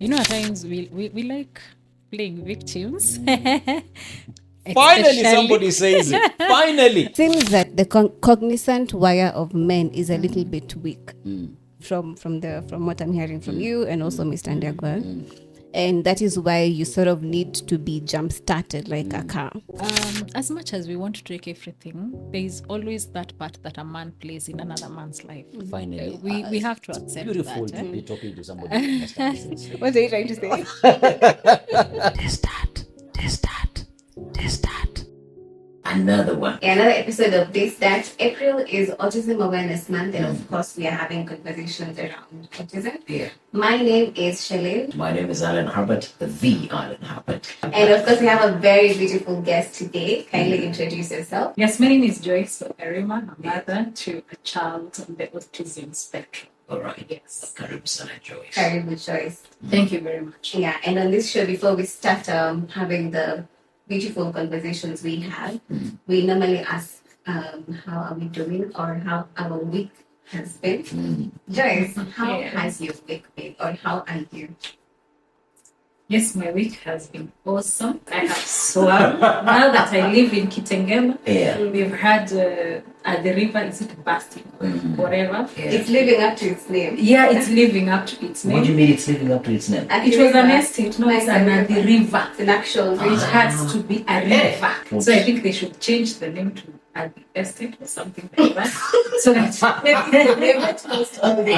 At times we like playing victims. Finally, Especially somebody says it. Finally. Seems that the cognizant wire of men is a little bit weak from what I'm hearing from you and also Mr. Ndegwa. And that is why you sort of need to be jump started like a car. as much as we want to take everything, there is always that part that a man plays in another man's life. Finally. We have to accept Beautiful that. to be talking to somebody who understands this. What are you trying to say? Test that. Another one. Another episode of This That. April is Autism Awareness Month, and of course, we are having conversations around autism. Yeah. My name is Shalil. My name is Alan Herbert, the Alan Herbert. And of course, we have a very beautiful guest today. Kindly introduce yourself. Yes, my name is Joyce Wakarima. I'm mother to a child on the autism spectrum. All right. Yes. Karibu sana, Joyce. Karibu Joyce. Thank you very much. Yeah, and on this show, before we start having the beautiful conversations we have, we normally ask how are we doing or how our week has been. Joyce, how has your week been or how are you? Yes, my week has been awesome. I have swam. Now that I live in Kitengela, we've had at the river, is it Basti? Whatever. Yeah. It's living up to its name. Yeah, it's living up to its name. What do you mean it's living up to its name? It was an estate, no, it's an the river. It's an actual It river. has to be a river. So I think they should change the name to the estate or something like that. So that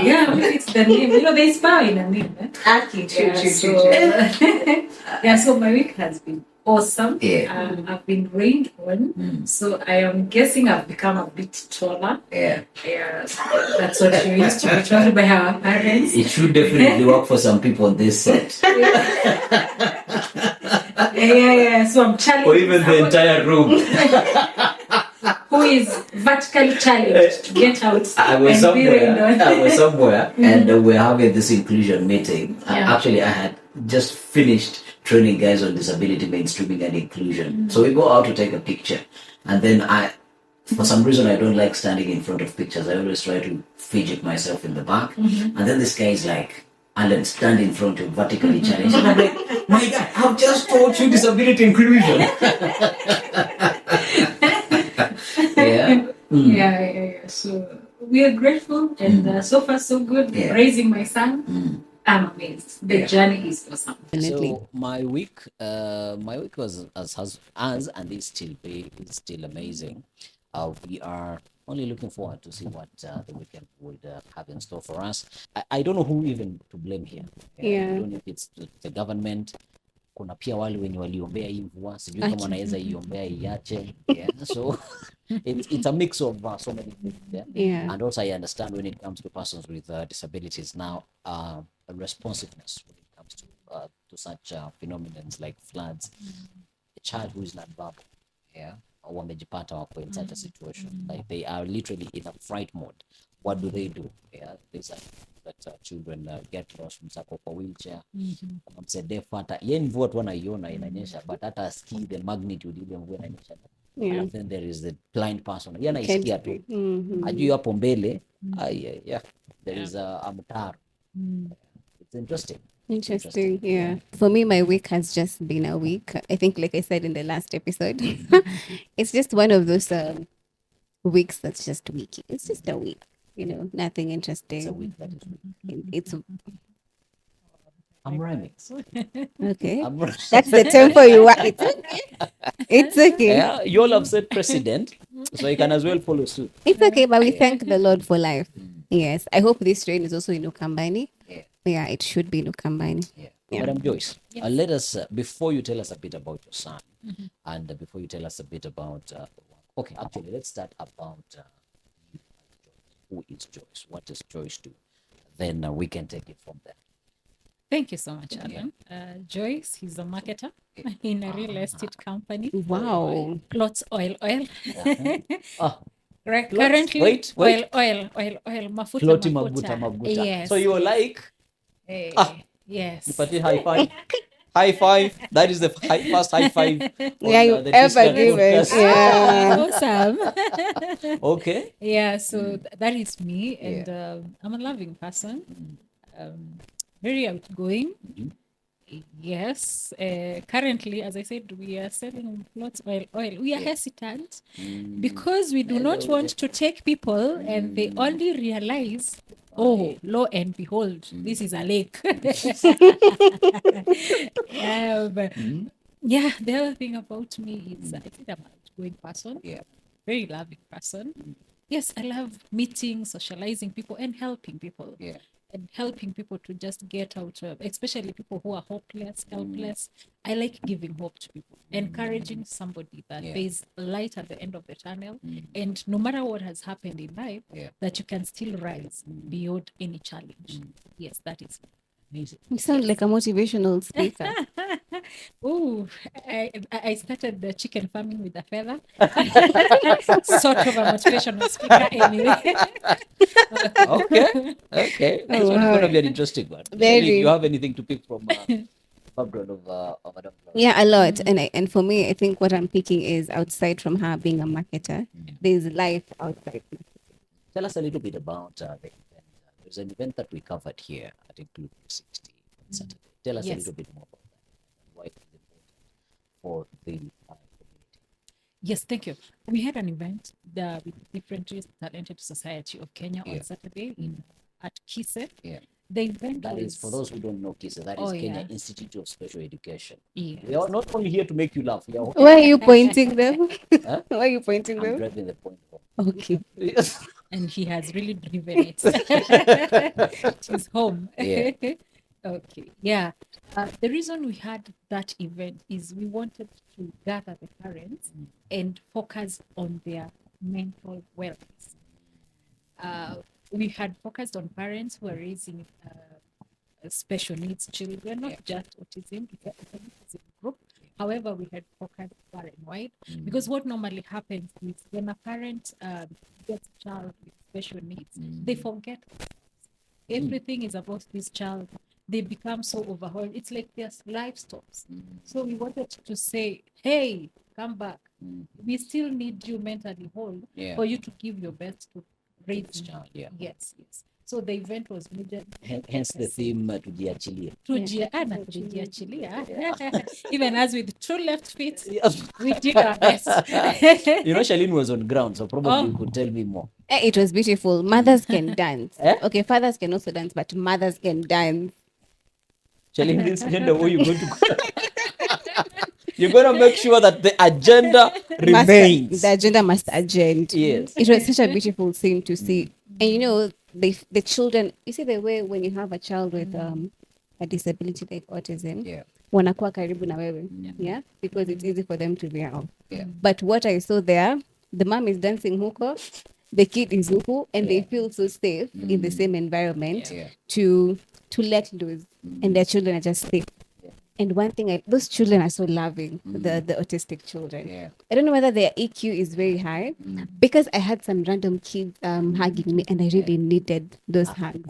yeah, maybe it's the name. There's power in a name. Aki, true. Yeah, so my week has been awesome. Yeah. I've been rained on, so I am guessing I've become a bit taller. Yeah. Yeah, that's what you used to be told by our parents. It should definitely work for some people on this set. Yeah. So I'm challenged. Or even the entire room. Who is vertically challenged to get out I was and be rained on. somewhere and we're having this inclusion meeting. Yeah. Actually, I had just finished training guys on disability mainstreaming and inclusion. So we go out to take a picture. And then for some reason, I don't like standing in front of pictures. I always try to fidget myself in the back. And then this guy is like, Alan, stand in front of vertically challenged. And I'm like, my God, I've just taught you disability inclusion. Yeah. So we are grateful, and so far so good. Yeah. Raising my son, I'm amazed. The journey is awesome. So my week was as and is still amazing. We are only looking forward to see what the weekend would have in store for us. I don't know who even to blame here. Yeah. I don't know if it's the government. Kuna pia wale wenye waliombea hii mvua, sijui kama wanaweza iombea iache. So it's a mix of so many things. Yeah. And also I understand when it comes to persons with disabilities now, a responsiveness when it comes to such phenomenons like floods. A child who is not verbal, wamejipata wako in such a situation, like they are literally in a fright mode. What do? There's that children get lost, msako kwa wheelchair, msedefata yeye mvua tu anaiona inanyesha, but hata asikii the magnitude ile mvua inanyesha. Yeah. And then there is the blind person, yeye anaisikia tu, ajui hapo mbele. There is a mtaro. It's interesting. Yeah. For me, my week has just been a week. I think, like I said in the last episode, it's just one of those weeks that's just weeky. It's just a week, nothing interesting. It's a week that is weak. It's I'm rhyming. okay. I'm rhyming. That's the term for you. It's okay. It's okay. Yeah, you all have said precedent, so you can as well follow suit. It's okay, but we thank the Lord for life. Yes. I hope this train is also in Ukambani. Yeah, it should be in Ukambani. Yeah. Madam Joyce, let us, before you tell us a bit about your son, and before you tell us a bit about, okay, actually, let's start about who is Joyce? What does Joyce do? Then we can take it from there. Thank you so much, Alan. Joyce, he's a marketer in a real estate company. Wow. Plots oil. Wait. Currently, oil. Mafuta, Ploti maguta. Yes. So you were like, yes. Nipati high five. High five. That is the first high five. Yeah, you ever given. Yeah. Awesome. Okay. Yeah, so that is me, and I'm a loving person. very outgoing. Mhm. Yes. Currently, as I said, we are selling lots of oil. We are hesitant because we do not want to take people and they only realize, oh, lo and behold, this is a lake. But yeah, the other thing about me is I think I'm an outgoing person. Yeah. Very loving person. Yes, I love meeting, socializing people, and helping people. Yeah. And helping people to just get out of, especially people who are hopeless, helpless. I like giving hope to people, encouraging somebody that there's light at the end of the tunnel, and no matter what has happened in life, that you can still rise beyond any challenge. Yes, that is Amazing. You sound like a motivational speaker. Oh, I started the chicken farming with a feather. Sort of a motivational speaker anyway. Okay. This one is wow. going to be an interesting one. Very. Shelley, do you have anything to pick from background of Madam Flora? Yeah, a lot. And for me, I think what I'm picking is outside from her being a marketer, there's life outside. Tell us a little bit about the event. There's an event that we covered here at Include 60 on Saturday. Tell us a Yes. little bit more about that and why it is important for the community. Yes, thank you. We had an event with Different Talented Society of Kenya on Saturday at Kise. Yeah. The event That was, is, for those who don't know KISA, that is Oh, Kenya yeah. Institute of Special Education. Yes. We are not only here to make you laugh. We are Why are you pointing them? Huh? Why are you pointing I'm them? driving the point home. Okay. Yes. And he has really driven it to his home. Yeah. Okay, yeah. The reason we had that event is we wanted to gather the parents and focus on their mental wellness. We had focused on parents who are raising special needs children, not just autism, it's an autism group. However, we had focused far and wide because what normally happens is when a parent gets a child with special needs, they forget everything is about this child. They become so overwhelmed. It's like their life stops. So we wanted to say, hey, come back. We still need you mentally whole for you to give your best to raise This child, yeah. Yes, yes. So the event was major. Hence the theme tujiachilie. Tujiachilia. Even as with two left feet, Yes. we did our best. You know, Shalene was on ground, so probably Oh. you could tell me more. It was beautiful. Mothers can dance. Eh? Okay, fathers can also dance, but mothers can dance. Shalene, this agenda, where you going to go? You're going to make sure that the agenda remains. The agenda must agenda. Yes. It was such a beautiful thing to see. And you know, the children, you see the way when you have a child with a disability like autism, Yeah. wanakuwa karibu na wewe. Yeah, because it's easy for them to veer off. Yeah. But what I saw there, the mom is dancing huko, the kid is huko, and they feel so safe in the same environment Yeah. to let loose, and their children are just safe. And one thing, those children are so loving, the autistic children. Yeah. I don't know whether their EQ is very high, because I had some random kids hugging me, and I really needed those hugs.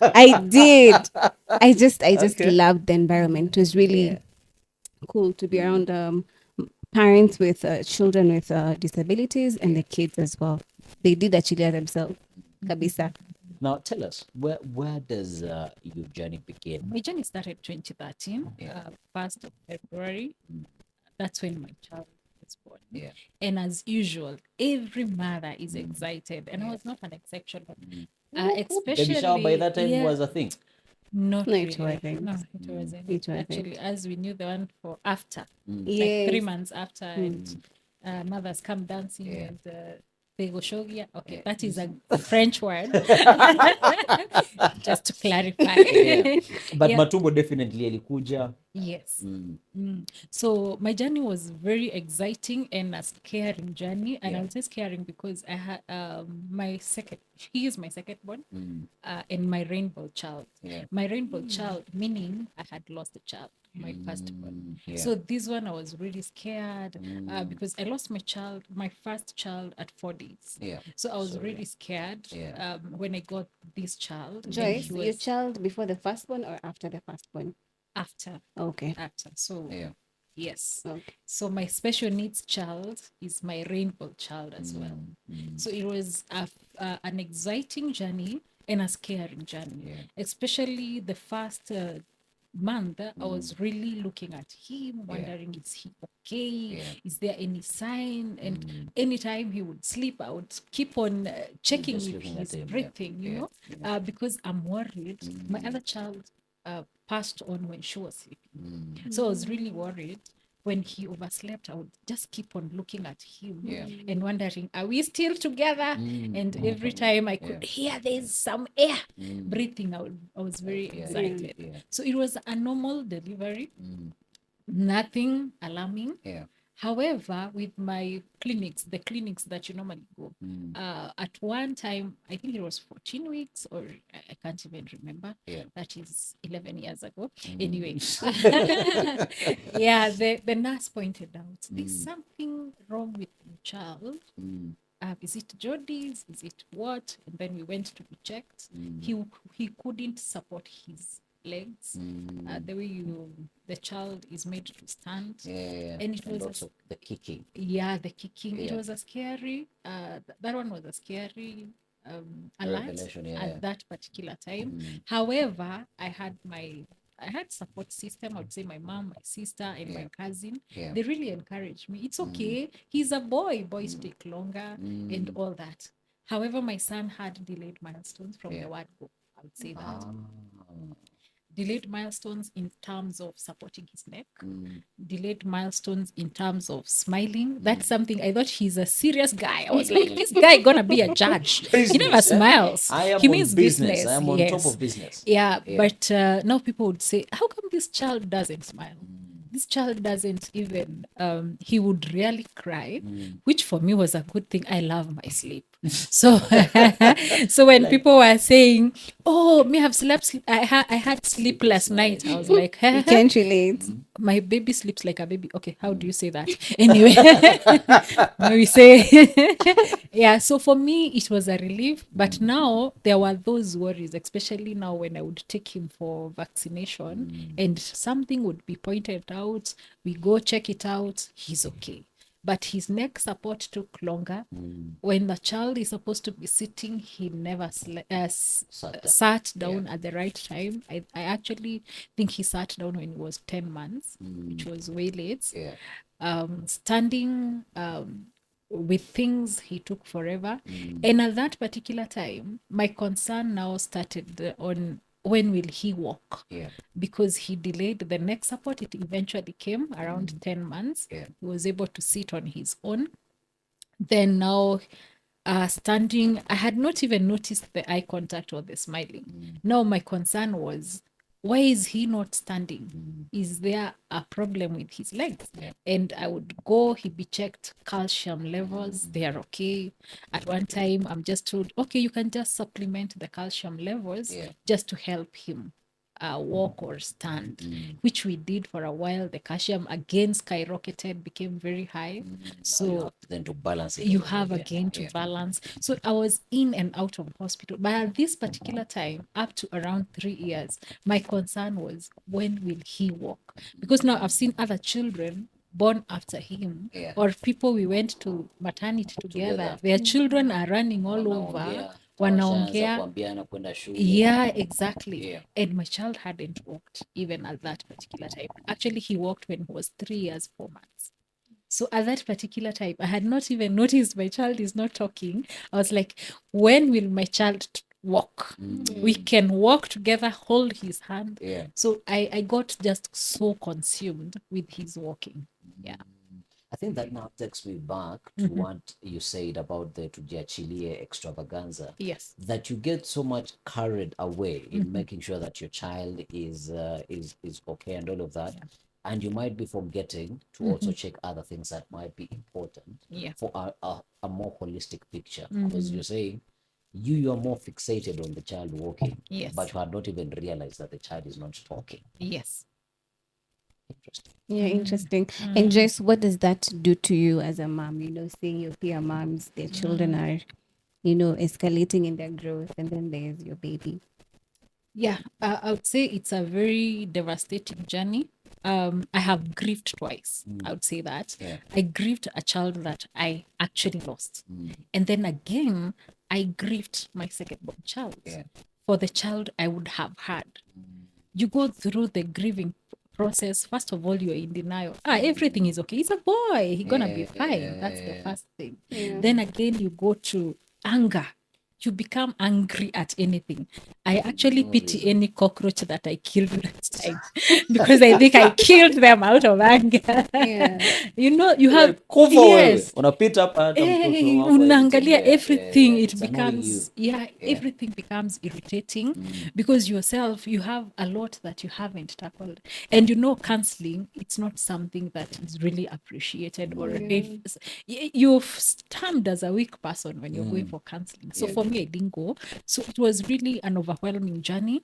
I did. I just Okay. loved the environment. It was really cool to be around parents with children with disabilities and the kids as well. They did actually themselves. Kabisa. Now, tell us, where does your journey begin? My journey started 2013, 1st of February. That's when my child was born. Yeah. And as usual, every mother is excited, and I was not an exception. Especially Baby shower by that time was a thing. Not No, it really. wasn't. No, it wasn't. It wasn't. Actually, as we knew the one for after, like Yes. 3 months after, and mothers come dancing and they go shogia. Okay, that is a French word. Just to clarify. But Yeah. matumbo definitely alikuja. Yes. So my journey was very exciting and a scaring journey, and I'll say scaring because I had he is my second born, and my rainbow child. Yeah. My rainbow child, meaning I had lost a child, my first born. Yeah. So this one I was really scared because I lost my first child at 4 days. Yeah. So I was really scared Yeah. when I got this child. and Joyce, he your was child before the first one or after the first one? after. Okay. So Yeah. yes. Okay. So my special needs child is my rainbow child as well. So it was an exciting journey and a scaring journey. Yeah. Especially the first month, I was really looking at him, wondering, is he okay? Yeah. Is there any sign? And anytime he would sleep, I would keep on checking Just with looking at his him, yeah. breathing, you Yeah. know, because I'm worried. My other child passed on when she was sleeping. So I was really worried. When he overslept, I would just keep on looking at him Yeah. and wondering, are we still together? And every time I could hear there's some air breathing, I was very excited. Yeah. So it was a normal delivery, nothing alarming. Yeah. However, with my clinics, the clinics that you normally go, at one time, I think it was 14 weeks, or I can't even remember. Yeah. That is 11 years ago. Anyway, yeah, the nurse pointed out there's something wrong with the child. Is it jaundice? Is it what? And then we went to be checked. He couldn't support his legs the way the child is made to stand. Yeah. And it was also the kicking. the kicking. It Yeah. was a scary that one was a scary alert Revelation, yeah. at that particular time. However, I had support system. I would say my mom, my sister, and my cousin. Yeah. They really encouraged me. It's okay. He's a boy. Boys take longer and all that. However, my son had delayed milestones from the word go. I would say that. Delayed milestones in terms of supporting his neck, delayed milestones in terms of smiling. That's something I thought he's a serious guy. I was like, this guy gonna be a judge. He never smiles. I am He on means business. I am on top yes. of business. Yeah, but now people would say, how come this child doesn't smile? This child doesn't even, he would really cry, which for me was a good thing. I love my sleep. So, so when people were saying, oh, me have slept, I had sleep last night, I was like, You can't relate. my baby sleeps like a baby. Okay, how do you say that? Anyway, we say, yeah. So for me, it was a relief. But now there were those worries, especially now when I would take him for vaccination and something would be pointed out. We go check it out. He's okay. But his neck support took longer. When the child is supposed to be sitting, he never sat down at the right time. I actually think he sat down when he was 10 months, which was way late. Yeah. Standing with things, he took forever. And at that particular time, my concern now started on when will he walk? Yeah. Because he delayed the neck support. It eventually came around 10 months. Yeah. He was able to sit on his own. Then now standing, I had not even noticed the eye contact or the smiling. Now my concern was, why is he not standing? Is there a problem with his legs? And I would go, he'd be checked, calcium levels, they are okay. At one time, I'm just told, okay, you can just supplement the calcium levels just to help him walk or stand, which we did for a while. The calcium again skyrocketed, became very high. So then to balance it, you have again to balance. So I was in and out of hospital. But at this particular time, up to around 3 years, my concern was, when will he walk? Because now I've seen other children born after him, or people we went to maternity together. Their children are running all over. Wanaongea. Yeah, exactly. And my child hadn't walked even at that particular time. Actually, he walked when he was 3 years, 4 months. So at that particular time, I had not even noticed my child is not talking. I was like, when will my child walk? We can walk together, hold his hand. So I got just so consumed with his walking. Yeah. I think that now takes me back to what you said about the Tujiachilie extravaganza. Yes. That you get so much carried away in making sure that your child is okay and all of that. And you might be forgetting to also check other things that might be important for a more holistic picture. Because you're saying you are more fixated on the child walking, but you had not even realized that the child is not talking. Yes. Interesting. Yeah, interesting. And Joyce, what does that do to you as a mom? You know, seeing your peer moms, their children are, you know, escalating in their growth, and then there's your baby. Yeah, I would say it's a very devastating journey. I have grieved twice. I would say that. I grieved a child that I actually lost. And then again, I grieved my second-born child Yeah. for the child I would have had. You go through the grieving process. First of all, you're in denial. Everything is okay. He's a boy. He's gonna be fine. That's the first thing. Then again, you go to anger. You become angry at anything. I actually pity any cockroach that I killed last time because I think I killed them out of anger. You know, you have Kufa wewe. yes. Unapita hapa hata mtoto wako Unaangalia akitembea. everything, it It's annoying you. becomes everything becomes irritating because yourself, you have a lot that you haven't tackled. And you know, counseling, it's not something that is really appreciated, or if you're termed as a weak person when you're going for counseling. So for me, I didn't go. So it was really an overwhelming journey.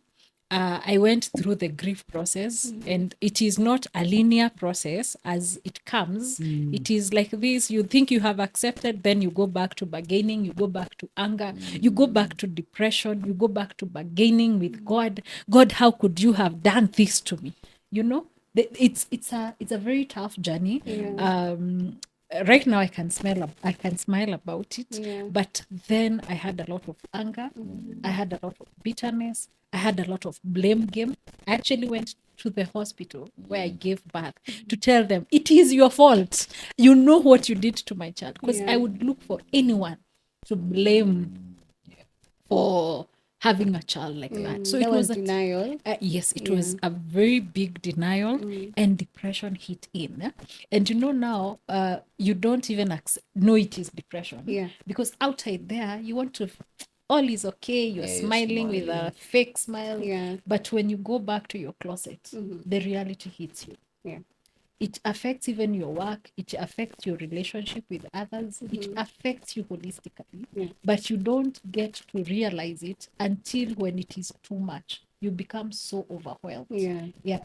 I went through the grief process, and it is not a linear process as it comes. It is like this: you think you have accepted, then you go back to bargaining, you go back to anger, you go back to depression, you go back to bargaining with God. God, how could you have done this to me? You know, it's a very tough journey. Right now I can smile about it, but then I had a lot of anger, I had a lot of bitterness, I had a lot of blame game. I actually went to the hospital where I gave birth to tell them it is your fault. You know what you did to my child, because I would look for anyone to blame for having a child like that. So That it was was denial. yes, it was a very big denial, and depression hit in. And you know, now you don't even know it is depression, because outside there you want to all is okay, you're Yeah, you're smiling with a fake smile, but when you go back to your closet, the reality hits you. It affects even your work, it affects your relationship with others, it affects you holistically, but you don't get to realize it until when it is too much. You become so overwhelmed.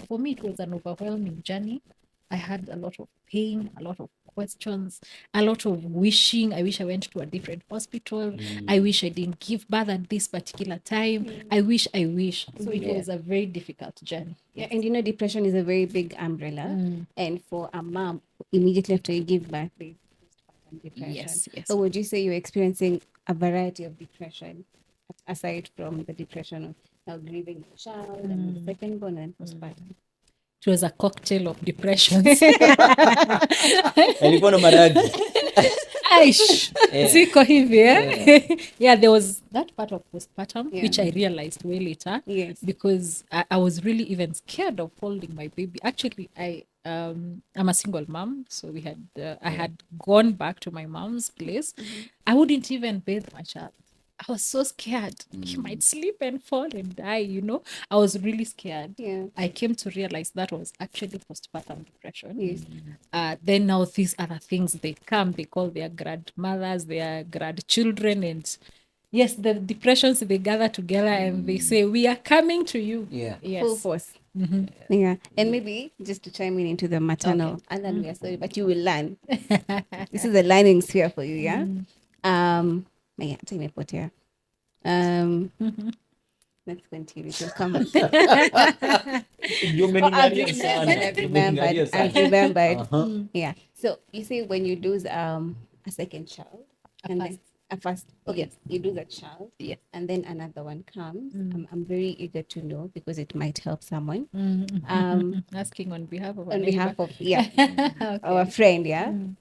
For me, it was an overwhelming journey. I had a lot of pain, a lot of questions, a lot of wishing. I wish I went to a different hospital. I wish I didn't give birth at this particular time. I wish. So it was a very difficult journey. And you know, depression is a very big umbrella. And for a mom, immediately after you give birth, there's postpartum depression. Yes. So would you say you're experiencing a variety of depression aside from the depression of now grieving your child and the second born and postpartum? It was a cocktail of depressions. Alikuwa na maragi. Aish, ziko hivi, there was that part of postpartum, which I realized way later, because I was really even scared of holding my baby. Actually, I'm a single mom, so we had I had gone back to my mom's place. I wouldn't even bathe my child. I was so scared he might sleep and fall and die, you know. I was really scared. I came to realize that was actually postpartum depression. Then now these other things, they come, they call their grandmothers, their grandchildren, and yes, the depressions, they gather together and they say, we are coming to you. Full force. And maybe just to chime in into the maternal, and then we are sorry, but you will learn. This is a learning sphere for you, tumepotea. Let's continue. So come on. I've remembered. So you see, when you lose a second child, then a first, you lose a child, and then another one comes. I'm very eager to know because it might help someone. Asking on behalf of our friend.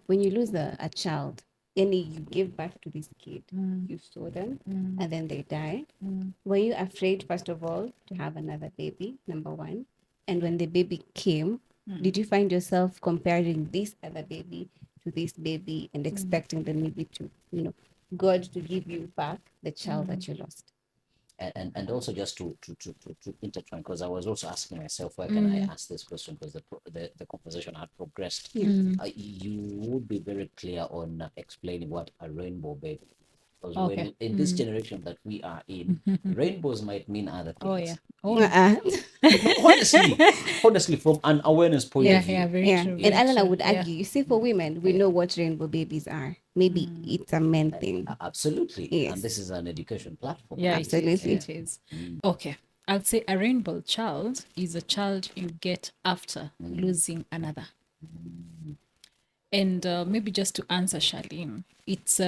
When you lose a child, you give birth to this kid, you saw them, and then they died. Were you afraid, first of all, to have another baby, number one? And when the baby came, did you find yourself comparing this other baby to this baby and expecting the maybe to, God to give you back the child that you lost? And also just to intertwine, because I was also asking myself, where can I ask this question, because the conversation had progressed. You would be very clear on explaining what a rainbow baby, because when in this generation that we are in, rainbows might mean other things. Honestly, from an awareness point of view. Very true. And Alana would argue, you see, for women, we know what rainbow babies are. Maybe it's a men thing. Absolutely. Yes. And this is an education platform. Absolutely. It is. Okay. I'd say a rainbow child is a child you get after losing another. And maybe just to answer Charlene, it's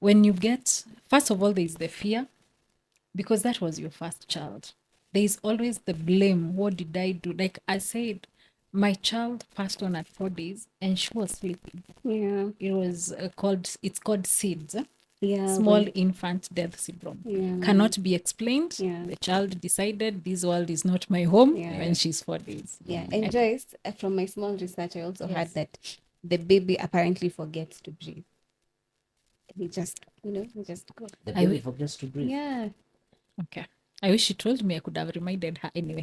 when you get, first of all, there's the fear, because that was your first child. There is always the blame. What did I do? Like I said, my child passed on at 4 days and she was sleeping. Yeah. It was it's called SIDS, Yeah. small infant death syndrome. Yeah. Cannot be explained. Yeah. The child decided this world is not my home Yeah. when she's 4 days. Yeah. And Joyce, from my small research, I also Yes. heard that the baby apparently forgets to breathe. He just, he just goes. The I baby will- forgets to breathe. Yeah. Okay. I wish she told me. I could have reminded her anyway.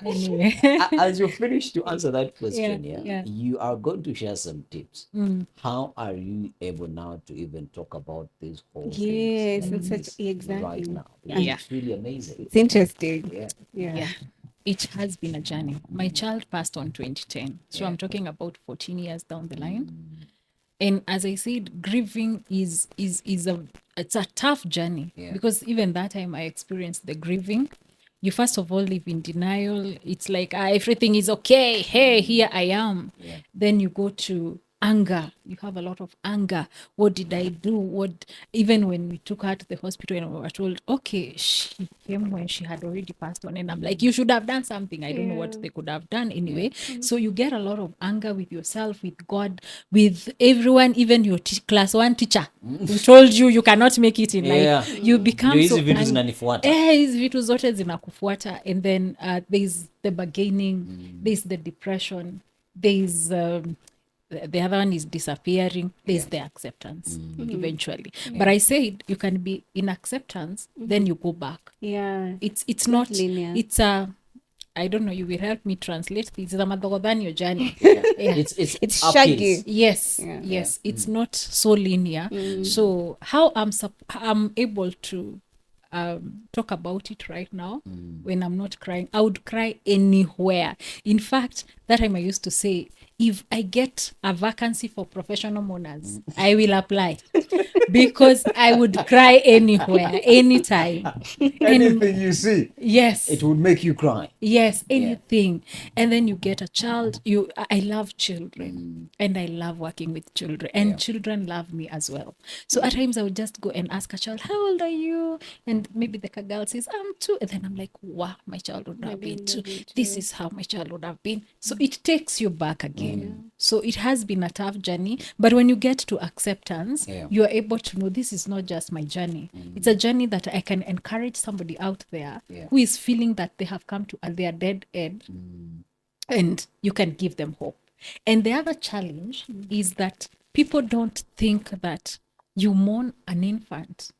Anyway. As you finish to answer that question, yeah. you are going to share some tips. Mm. How are you able now to even talk about these whole Yes, things like it's such- this exactly. right now? Because Yeah. it's really amazing. It's interesting. Yeah. Yeah. It has been a journey. My child passed on 2010. So I'm talking about 14 years down the line. And as I said, grieving is it's a tough journey, because even that time I experienced the grieving. You first of all live in denial. It's like everything is okay. Hey, here I am. Then you go to anger. You have a lot of anger. What did I do? Even when we took her to the hospital and we were told, okay, she came when she had already passed on, and I'm like, you should have done something. I don't know what they could have done anyway. So you get a lot of anger with yourself, with God, with everyone, even your class 1 teacher who told you cannot make it in life. You become Ndio so hizi vitu angry. zinanifuata. Hizi vitu zote zinakufuata, and then there's the bargaining, there's the depression, there's the other one is disappearing, there's the acceptance eventually. But I said you can be in acceptance, then you go back. Yeah. It's not linear. it's a, I don't know, you will help me translate this. It's a madogodhanyo journey. It's shaggy. uphill. Yes, it's not so linear. So how I'm able to talk about it right now, when I'm not crying, I would cry anywhere. In fact, that time I used to say, if I get a vacancy for professional mourners, I will apply, because I would cry anywhere, anytime. Anything you see, Yes, it would make you cry. yes, anything. And then you get a child. I love children, and I love working with children, and children love me as well. So at times I would just go and ask a child, how old are you? And maybe the girl says, I'm 2. And then I'm like, wow, my child would have been 2. This is how my child would have been. So it takes you back again. So it has been a tough journey, but when you get to acceptance, you are able to know this is not just my journey. It's a journey that I can encourage somebody out there who is feeling that they have come to their dead end, and you can give them hope. And the other challenge is that people don't think that you mourn an infant.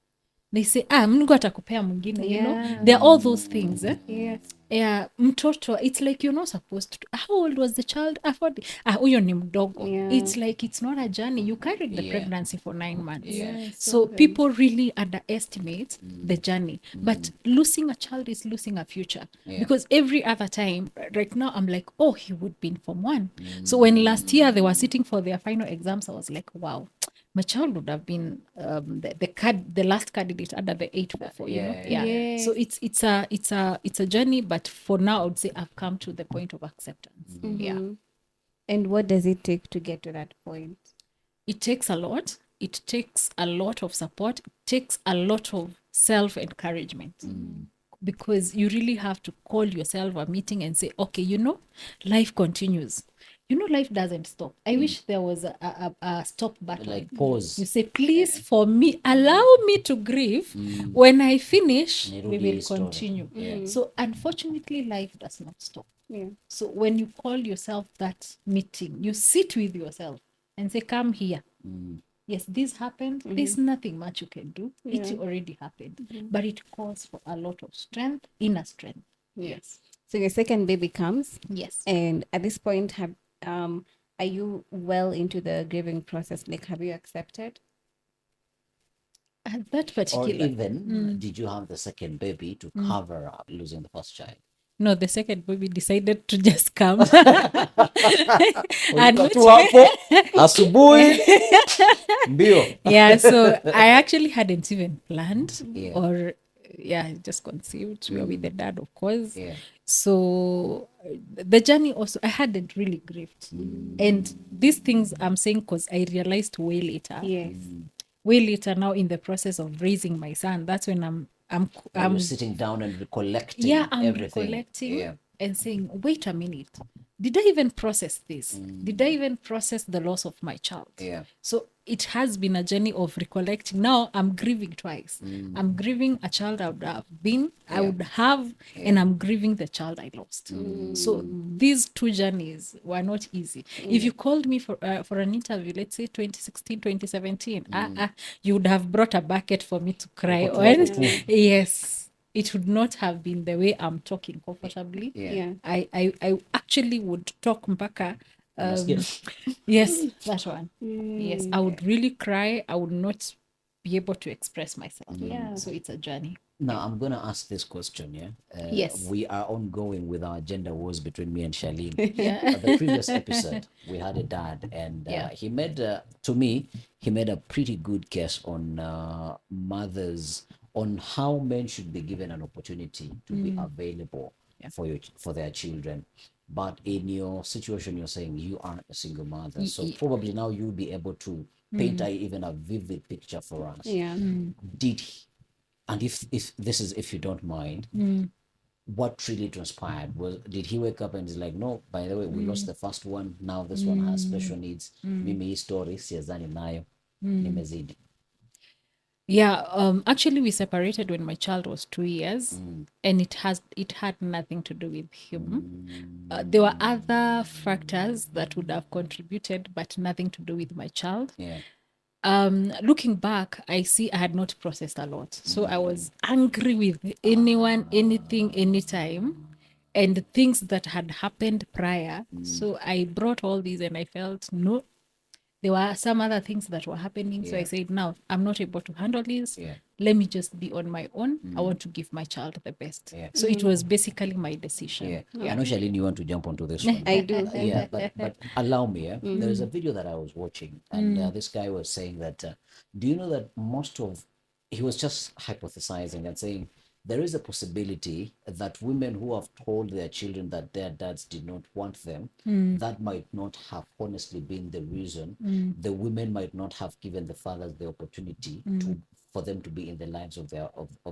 They say, Mungu atakupea mwingine, you know. There are all those things. Yes. Yeah, mtoto, it's like you're not supposed to. How old was the child? Huyo ni mdogo. It's like it's not a journey. You carried the pregnancy for 9 months. So people really underestimate the journey. But losing a child is losing a future. Because every other time, right now, I'm like, oh, he would be in Form 1. So when last year they were sitting for their final exams, I was like, wow, my child would have been the last candidate under the 844, you know. So it's a journey, but for now I would say I've come to the point of acceptance. And what does it take to get to that point? It takes a lot. It takes a lot of support. It takes a lot of self-encouragement. Because you really have to call yourself a meeting and say, okay, you know, life continues. You know, life doesn't stop. I wish there was a stop button. Like pause. You say, please, for me, allow me to grieve. When I finish, we will continue. So unfortunately, life does not stop. So when you call yourself that meeting, you sit with yourself and say, come here. Yes, this happened. There's nothing much you can do. It already happened. But it calls for a lot of strength, inner strength. Yes. So your second baby comes. Yes. And at this point, are you well into the grieving process? Like, have you accepted? At that Or particular... even, did you have the second baby to cover up losing the first child? No, the second baby decided to just come. Wakati hapo, asubuhi, mbio. Yeah, so I actually hadn't even planned or just conceived. We were with the dad, of course. Yeah. So the journey also, I hadn't really grieved. And these things I'm saying because I realized way later. Yes. Way later now in the process of raising my son, that's when When you're sitting down and recollecting I'm everything. recollecting Yeah. and saying, wait a minute, did I even process this? Did I even process the loss of my child? Yeah. So it has been a journey of recollecting. Now I'm grieving twice. I'm grieving a child I would have been, I would have, and I'm grieving the child I lost. So these two journeys were not easy. If you called me for an interview, let's say 2016, 2017, you would have brought a bucket for me to cry on. Yes. It would not have been the way I'm talking comfortably. Yeah. I actually would talk mpaka. Unasikia? Yes, that one. Yes, I would really cry. I would not be able to express myself. Yeah. So it's a journey. Now I'm gonna ask this question. Yeah. Yes. We are ongoing with our gender wars between me and Charlene. Yeah. The previous episode, we had a dad, and he made to me he made a pretty good case on mothers, on how men should be given an opportunity to be available for their children. But in your situation, you're saying you are a single mother, so probably now you'll be able to paint even a vivid picture for us. Yeah. Did he, and if this is, if you don't mind, what really transpired? Did he wake up and he's like, no, by the way, we lost the first one, now this one has special needs, mimi hii story siazani nayo, nimezidi? Yeah, actually we separated when my child was 2 years, and it had nothing to do with him. There were other factors that would have contributed, but nothing to do with my child. Yeah. Looking back, I see I had not processed a lot. So I was angry with anyone, anything, anytime, and things that had happened prior. So I brought all these and I felt, no, there were some other things that were happening. So I said, now I'm not able to handle this. Yeah. Let me just be on my own. I want to give my child the best. Yeah. So it was basically my decision. I know, Charlene, you want to jump onto this one. I do. Yeah, but allow me. There is a video that I was watching, and this guy was saying that, do you know that he was just hypothesizing and saying there is a possibility that women who have told their children that their dads did not want them, that might not have honestly been the reason. The women might not have given the fathers the opportunity for them to be in the lives of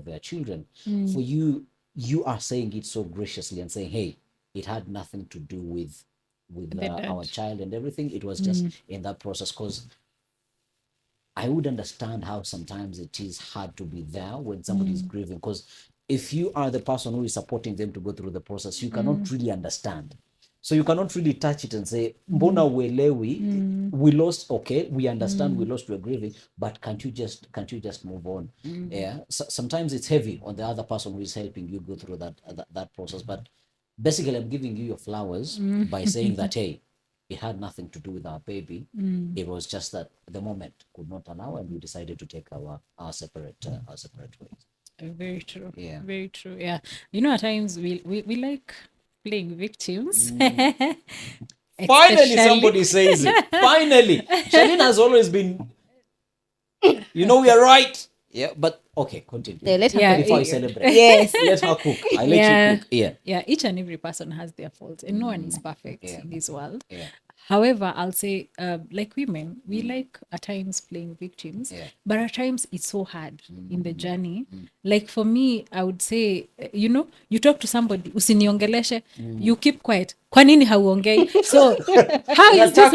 their children. For you are saying it so graciously and saying, hey, it had nothing to do with our child and everything. It was just in that process, because I would understand how sometimes it is hard to be there when somebody is grieving, because if you are the person who is supporting them to go through the process, you cannot really understand. So you cannot really touch it and say, mbona uelewi, we lost, okay, we understand we lost, we're grieving, but can't you just move on? Yeah. So sometimes it's heavy on the other person who is helping you go through that process. But basically, I'm giving you your flowers by saying that, hey, it had nothing to do with our baby. It was just that the moment could not allow, and we decided to take our separate ways. Very true. Yeah. Very true. Yeah. You know, at times we like playing victims. Finally, somebody says it. Finally. Charlene has always been, we are right. Yeah, but okay, continue. Yeah, let her Yeah, Before I celebrate. Yes. Let her cook. I let you cook. Yeah. Yeah, each and every person has their faults, and no one is perfect in this world. Yeah. However, I'll say, like women, we like at times playing victims, but at times it's so hard in the journey. Like for me, I would say, you talk to somebody, usiniongeleshe, you keep quiet. Kwa nini hauongei? So how is this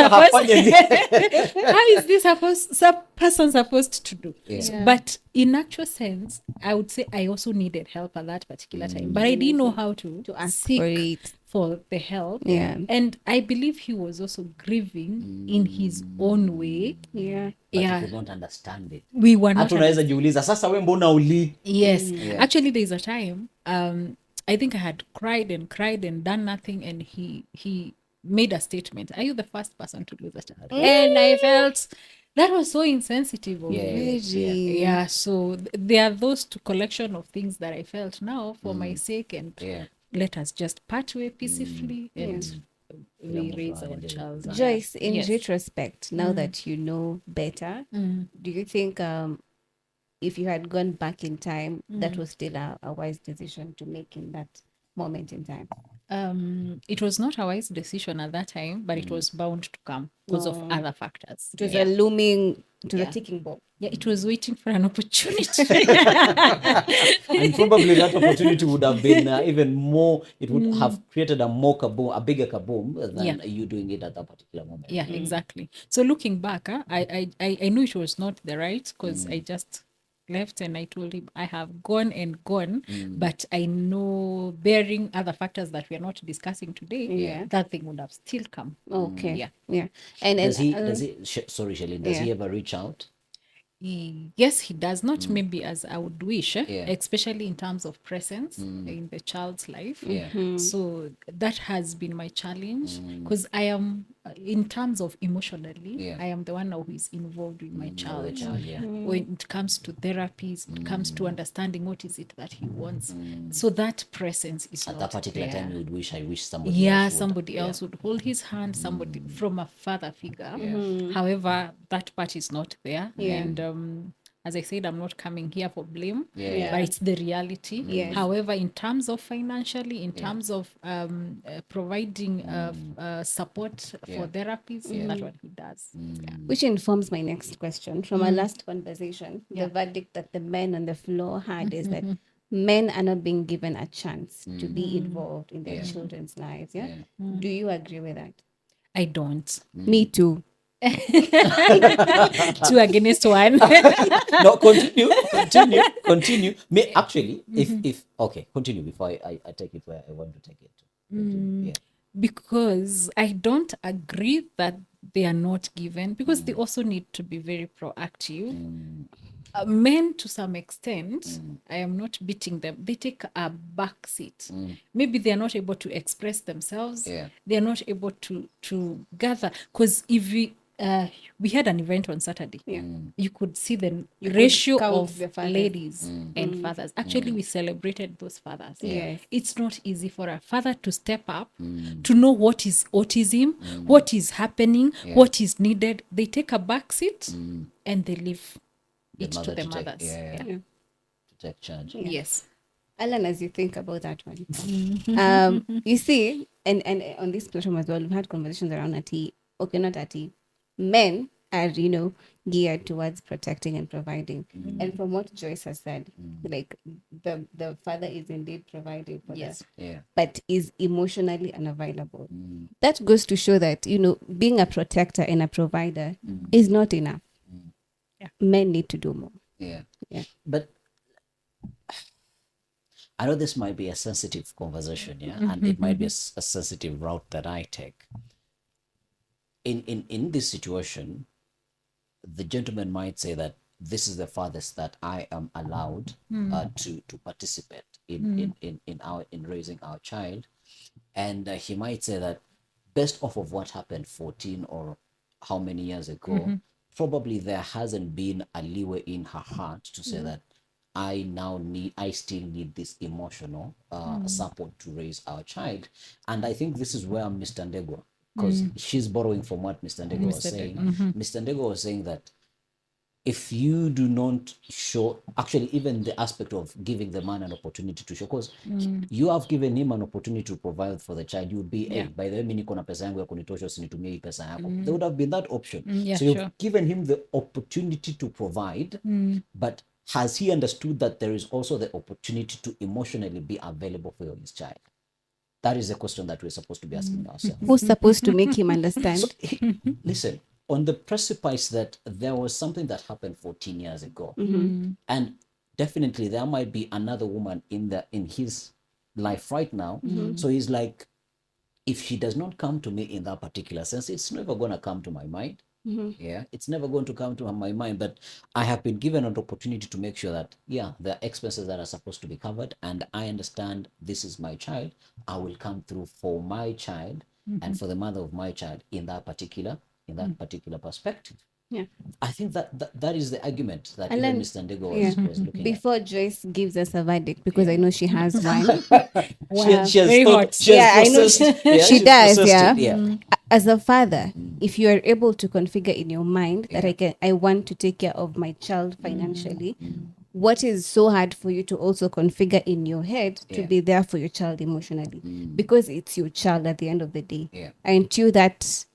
person supposed to do? Yeah. But in actual sense, I would say I also needed help at that particular time, but I didn't know how to ask seek for it. for the help. Yeah. And I believe he was also grieving in his own way. Yeah. But Yeah. you could not understand it. We were not. Hata unaweza jiuliza, sasa we mbona uli? Yes. Yeah. Actually, there's a time, I think I had cried and done nothing, and he made a statement. Are you the first person to lose a child? And I felt that was so insensitive of me. Yeah, so there are those two collection of things that I felt now for my sake, and let us just part way peacefully and we raise our child. Joyce, in Yes. retrospect, now that you know better, do you think if you had gone back in time, that was still a wise decision to make in that moment in time? It was not a wise decision at that time, but it was bound to come because of other factors. It was a looming, it was Yeah. a ticking bomb. Yeah, it was waiting for an opportunity. And probably that opportunity would have been even more, it would have created a more kaboom, a bigger kaboom than Yeah. you doing it at that particular moment. Yeah, exactly. So looking back, I knew it was not the right, because I just left and I told him I have gone and gone, but I know, bearing other factors that we are not discussing today, Yeah. that thing would have still come. Okay. Yeah. Yeah. And Does he, sorry, Shalene, does he yeah. ever reach out? Yes, he does not maybe as I would wish, Yeah. especially in terms of presence in the child's life. Yeah. So that has been my challenge, because I am, in terms of emotionally, Yeah. I am the one now who is involved with my child. Yeah. When it comes to therapies, it comes to understanding what is it that he wants. So that presence is At not that particular there. time, you would wish, I wish somebody Yeah, else would. somebody else would hold his hand, somebody from a father figure. However, that part is not there. Yeah. And as I said, I'm not coming here for blame, Yeah. but it's the reality. Yes. However, in terms of financially, in terms of providing support for therapies, that's what he does. Yeah. which informs my next question. From our last conversation, the verdict that the men on the floor had is that men are not being given a chance to be involved in their children's lives. Yeah? Do you agree with that? I don't. Me too. 2 against 1. No, continue. May actually, if okay, continue before I take it where I want to take it. Continue. Yeah. Because I don't agree that they are not given, because they also need to be very proactive. Men, to some extent, I am not beating them, they take a back seat. Maybe they are not able to express themselves. Yeah. They are not able to gather, because if we had an event on Saturday. You could see the ratio count of the fathers. ladies and fathers. Actually, we celebrated those fathers. Yes. It's not easy for a father to step up, to know what is autism, what is happening, what is needed. They take a back seat and they leave it to mother the to take- mothers. yeah. Yeah. To take charge. Yes. Alan, as you think about that one, you see, and on this platform as well, we've had conversations around not men are, geared towards protecting and providing. And from what Joyce has said, like the father is indeed providing for Yes. Yeah. but is emotionally unavailable. That goes to show that, being a protector and a provider is not enough. Yeah. Men need to do more. Yeah. Yeah. But I know this might be a sensitive conversation, yeah, and it might be a sensitive route that I take. In this situation, the gentleman might say that this is the farthest that I am allowed to participate in raising our child, and he might say that based off of what happened 14 or how many years ago, probably there hasn't been a leeway in her heart to say that I still need this emotional support to raise our child. And I think this is where Mr. Ndego, because she's borrowing from what Mr. Ndego was saying. Mr. Ndego was saying that if you do not show, actually even the aspect of giving the man an opportunity to show, because you have given him an opportunity to provide for the child, you would be, hey, by the way, mimi niko na pesa yangu ya kunitosha, usinitumie hii pesa yako. There would have been that option. Yeah, so you've sure. given him the opportunity to provide, but has he understood that there is also the opportunity to emotionally be available for his child? That is the question that we're supposed to be asking ourselves. Who's supposed to make him understand? So, listen, on the precipice that there was something that happened 14 years ago, and definitely there might be another woman in his life right now. So he's like, if she does not come to me in that particular sense, it's never going to come to my mind. Yeah, it's never going to come to my mind. But I have been given an opportunity to make sure that, yeah, there are expenses that are supposed to be covered, and I understand this is my child. I will come through for my child and for the mother of my child in that particular perspective. Yeah. I think that is the argument that And even then- Mr. Ndego was looking Before Joyce gives us a verdict, because I know she has one. at. She has Very thought- hot. she has Yeah, I know processed- she she's does, processed yeah. it, yeah. as a father, if you are able to configure in your mind that I want to take care of my child financially, what is so hard for you to also configure in your head to be there for your child emotionally, because it's your child at the end of the day. Aren't you that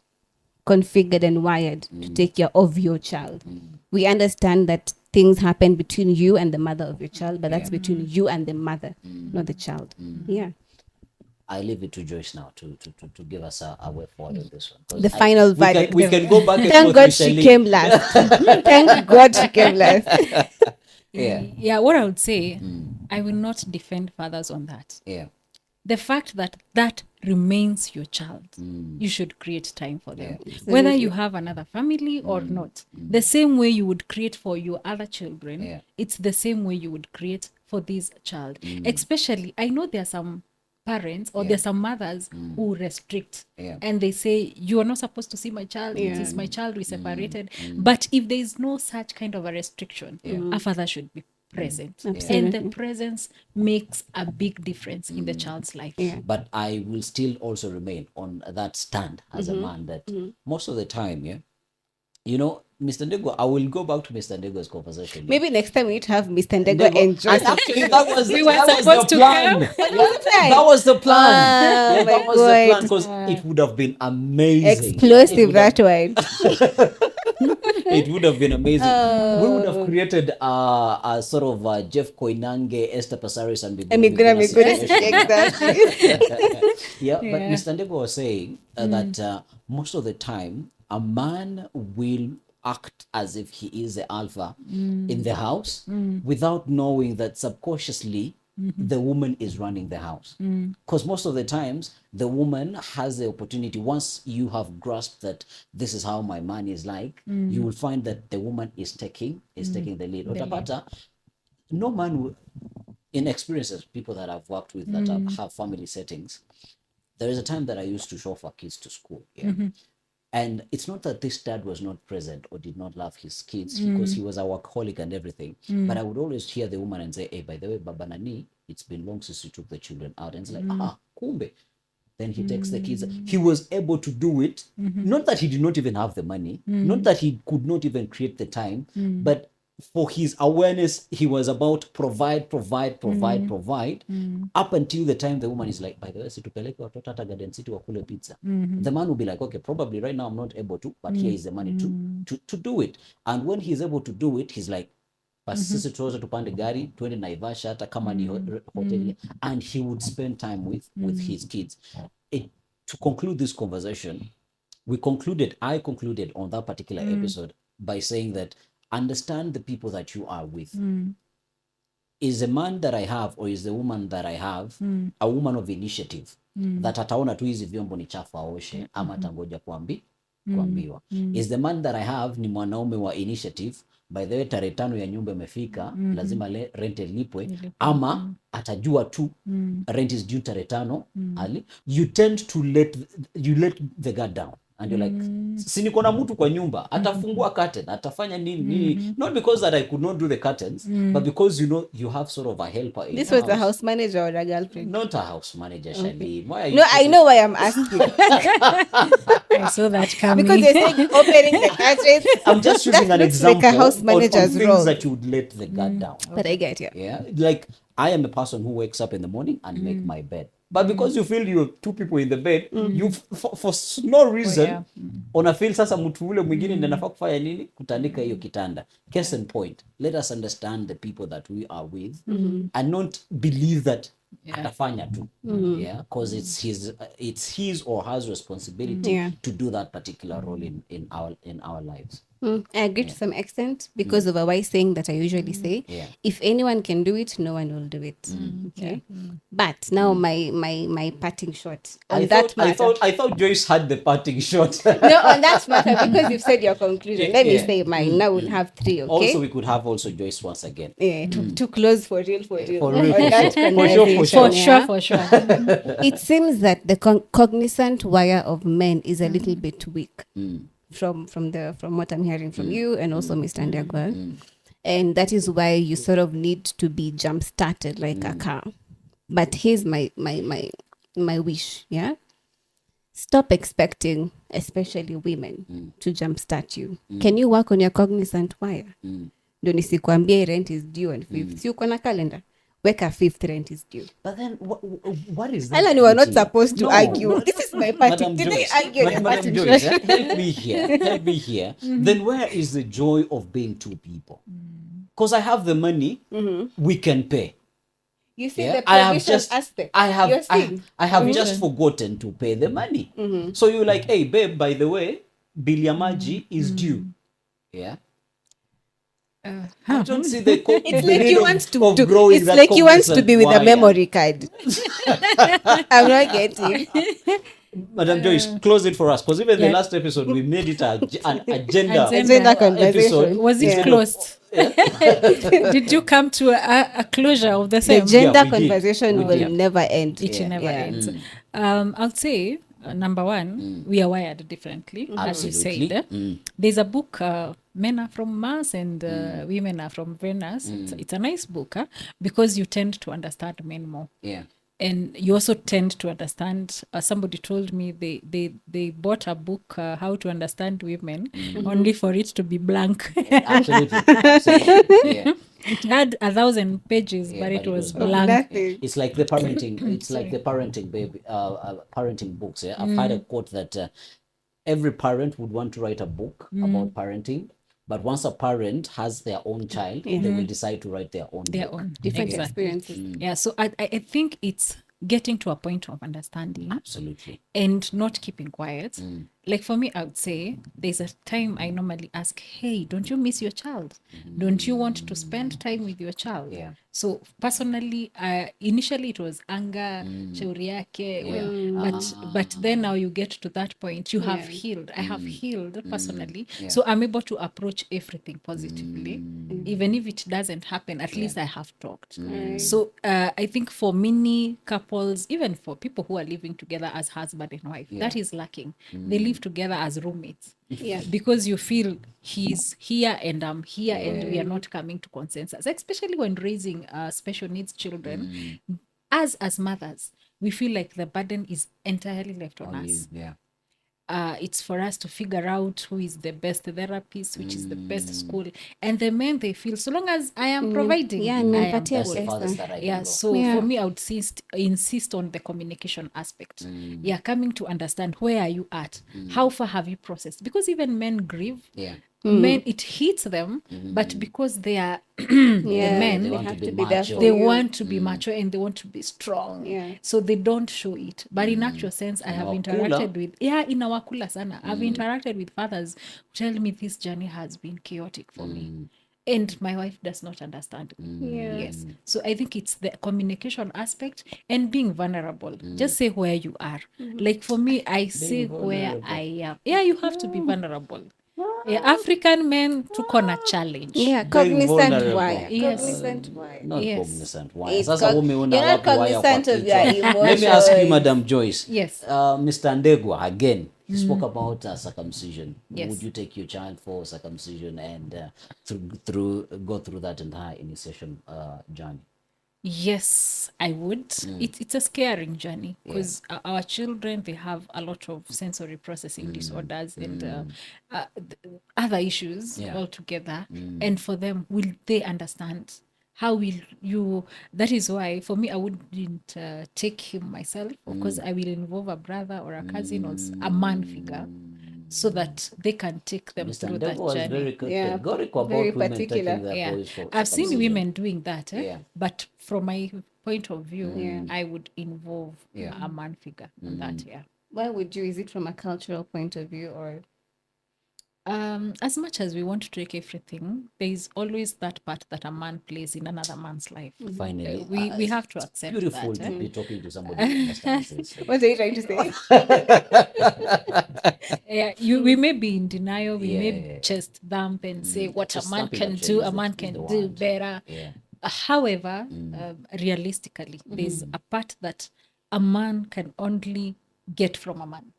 configured and wired to take care of your child? We understand that things happen between you and the mother of your child, but that's between you and the mother, not the child. Yeah. I leave it to Joyce now to give us a way forward on this one. 'Cause The final verdict. We can go back and Thank forth God with she Shelly. came last. Thank God she came last. Yeah, what I would say, I will not defend fathers on that. Yeah. The fact that that remains your child, you should create time for them, whether you have another family or not. The same way you would create for your other children, it's the same way you would create for this child. Especially, I know there are some parents or there's some mothers who restrict and they say, you are not supposed to see my child, it is my child, we separated. But if there is no such kind of a restriction, a father should be present. And the presence makes a big difference in the child's life. But I will still also remain on that stand as a man that most of the time, you know, Mr. Ndego, I will go back to Mr. Ndego's conversation. Maybe next time we need to have Mr. Ndego enjoy. And actually, that was We were that was supposed the to plan. come. That was the plan. my That was the plan, God. because it would have been amazing. Explosive that word. It would have been amazing. We would have created a sort of Jeff Koinange, Esther Passaris, and Miguna, exactly. But Mr. Ndego was saying that most of the time, a man will act as if he is the alpha in the house without knowing that subconsciously the woman is running the house. Because most of the times the woman has the opportunity, once you have grasped that this is how my man is like, you will find that the woman is taking the lead. Utapata, no man will, in experiences, people that I've worked with that have family settings, there is a time that I used to chauffeur kids to school. And it's not that this dad was not present or did not love his kids, because he was a workaholic and everything. But I would always hear the woman and say, hey, by the way, Baba Nani, it's been long since you took the children out. And it's like, kumbe. Then he takes the kids. He was able to do it. Not that he did not even have the money, not that he could not even create the time, but for his awareness, he was about provide, up until the time the woman is like, by the way, situpeleke watoto hata garden city wakule pizza. The man will be like, okay, probably right now I'm not able to, but here is the money to do it. And when he's able to do it, he's like, basi sisi tuweze tupande gari twende Naivasha hata kama ni hoteli, and he would spend time with his kids. To conclude this conversation, I concluded on that particular episode by saying that understand the people that you are with. Is the man that I have, or is the woman that I have a woman of initiative that ataona tu hizi vyombo ni chafu aoshe ama atangoja kuambiwa? Is the man that I have ni mwanaume wa initiative, by the way tarehe 5 ya nyumba imefika, lazima rent ilipwe, ama atajua tu rent is due tarehe 5 you tend to let the guard down. And you're like, si niko na mtu kwa nyumba, atafungua curtain, atafanya nini. Not because that I could not do the curtains, but because you know you have sort of a helper in This the was house. a house manager or a girlfriend? Not a house manager, Shali. No, I know why I'm asking. I saw that coming. Because they're saying opening the curtains. I'm just using an looks example like a house on manager's things role. that you would let the guard down. But I get you. Yeah, like I am a person who wakes up in the morning and make my bed. But because you feel you're two people in the bed, you for no reason una feel sasa mtu ule mwingine ndiye anafaa kufanya nini, kutandika hiyo kitanda. Case in point, let us understand the people that we are with and not believe that atafanya tu. Because it's his or her responsibility to do that particular role in our lives. I agree to some extent because of a wise saying that I usually say. If anyone can do it, no one will do it. Okay. But now my parting shot on I thought Joyce had the parting shot. No, on that matter, because you've said your conclusion. Let me say mine. Now we'll have 3, okay? Also, we could have Joyce once again. To close for real. For On that conversation, For sure. It seems that the cognizant wire of men is a little bit weak. From what I'm hearing from you and also Mr. Ndegwa. And that is why you sort of need to be jump started like a car. But here's my wish, stop expecting, especially women, to jumpstart you. Can you work on your cognizant wire? Ndo nisikwambie rent is due on 5th. Si uko na calendar? Weka 5th rent is due. But then what is that? Alan, we were not beauty? supposed to No, argue. no, This is my party. Madam Did Joyce, I argue on your Madam party? Joyce, help me here. Help me here. Then where is the joy of being two people? Because I have the money, we can pay. You see Yeah, the provision aspect. I have You're seeing. I have just forgotten to pay the money. So you're like, hey babe, by the way, bill ya maji is due. Yeah. I don't see the It's like you want to growing it's that like you want to be with a cognizant wire. memory card. I'm not getting. Madam Joyce, close it for us, because even the Yeah. last episode we made it an agenda Agenda conversation. Was it instead of- closed? Did you come to a closure of the The same? gender we did. conversation We will did. never end. It Yeah, never yeah. ends. I'll say number one, we are wired differently, as you Absolutely. said. There's a book, Men Are From Mars and Women Are From Venus. It's a nice book because you tend to understand men more. Yeah. And you also tend to understand, somebody told me they bought a book, How to Understand Women, only for it to be blank. Absolutely. Absolutely. Yeah. It had 1,000 pages, Yeah, but it was Of blank. nothing. It's like the parenting. It's like the parenting baby, parenting books. Yeah, I've had a quote that every parent would want to write a book about parenting, but once a parent has their own child, they will decide to write their own. Their book. own. Different Exactly. experiences. Yeah, so I think it's getting to a point of understanding Absolutely. and not keeping quiet. Like for me, I would say there's a time I normally ask, hey, don't you miss your child? Don't you want to spend time with your child? Yeah. So personally, initially it was anger, shauri yake, but then now you get to that point, you have healed. I have healed personally. So I'm able to approach everything positively. Even if it doesn't happen, at least I have talked. So I think for many couples, even for people who are living together as husband and wife, that is lacking. They live together as roommates. Yeah. Because you feel he's here and I'm here and we are not coming to consensus, especially when raising special needs children. As mothers, we feel like the burden is entirely left on us. Yeah. It's for us to figure out who is the best therapist, which is the best school, and the men, they feel so long as I am providing, Yeah, I am nampatia That's the good. farthest pesa. that I can Yeah, go. so Yeah. for me, I would insist on the communication aspect. Yeah, coming to understand where are you at, how far have you processed, because even men grieve. Yeah. Men, it hits them, but because they are Yeah, men, they want to have be to be there macho. for they you. want to be mature and they want to be strong. Yeah. So they don't show it. But in actual sense, I have Inawakula. interacted with, in our kula sana. I've interacted with fathers who tell me this journey has been chaotic for me. And my wife does not understand. Yeah. Yes. So I think it's the communication aspect and being vulnerable. Just say where you are. Like for me, I say where I am. Yeah, you have to be vulnerable. Yeah, African men took on a challenge. Yeah, Being cognizant vulnerable. wire. Yes. Cognizant wire. Not Yes. cognizant. Why? It's Sasa cog- umeona you're not wapi wire kwa cognizant of your kichwa? emotions. Let me ask you, Madam Joyce. Yes. Mr. Ndegwa, again, he spoke about circumcision. Yes. Would you take your child for circumcision and go through that entire initiation journey? Yes, I would. It's a scaring journey because our children, they have a lot of sensory processing disorders and other issues altogether. And for them, will they understand? How will you? That is why, for me, I wouldn't take him myself, because I will involve a brother or a cousin or a man figure, so that they can take them Mr. through Ndegwa that was journey. very Yeah, categorical about very women particular. taking their Yeah, boys for I've seen circumcision. women doing that, Yeah. but from my point of view, I would involve a man figure in that. Yeah. Why would you? Is it from a cultural point of view or? As much as we want to take everything, there is always that part that a man plays in another man's life. Finally, We have to it's accept beautiful that. to be talking to somebody who understands this. What are you trying to say? Yeah, we may be in denial, we may chest thump and say what Chest a man thumping can actually do, is a the- man is can the do word. better. Yeah. However, realistically, there's a part that a man can only get from a man.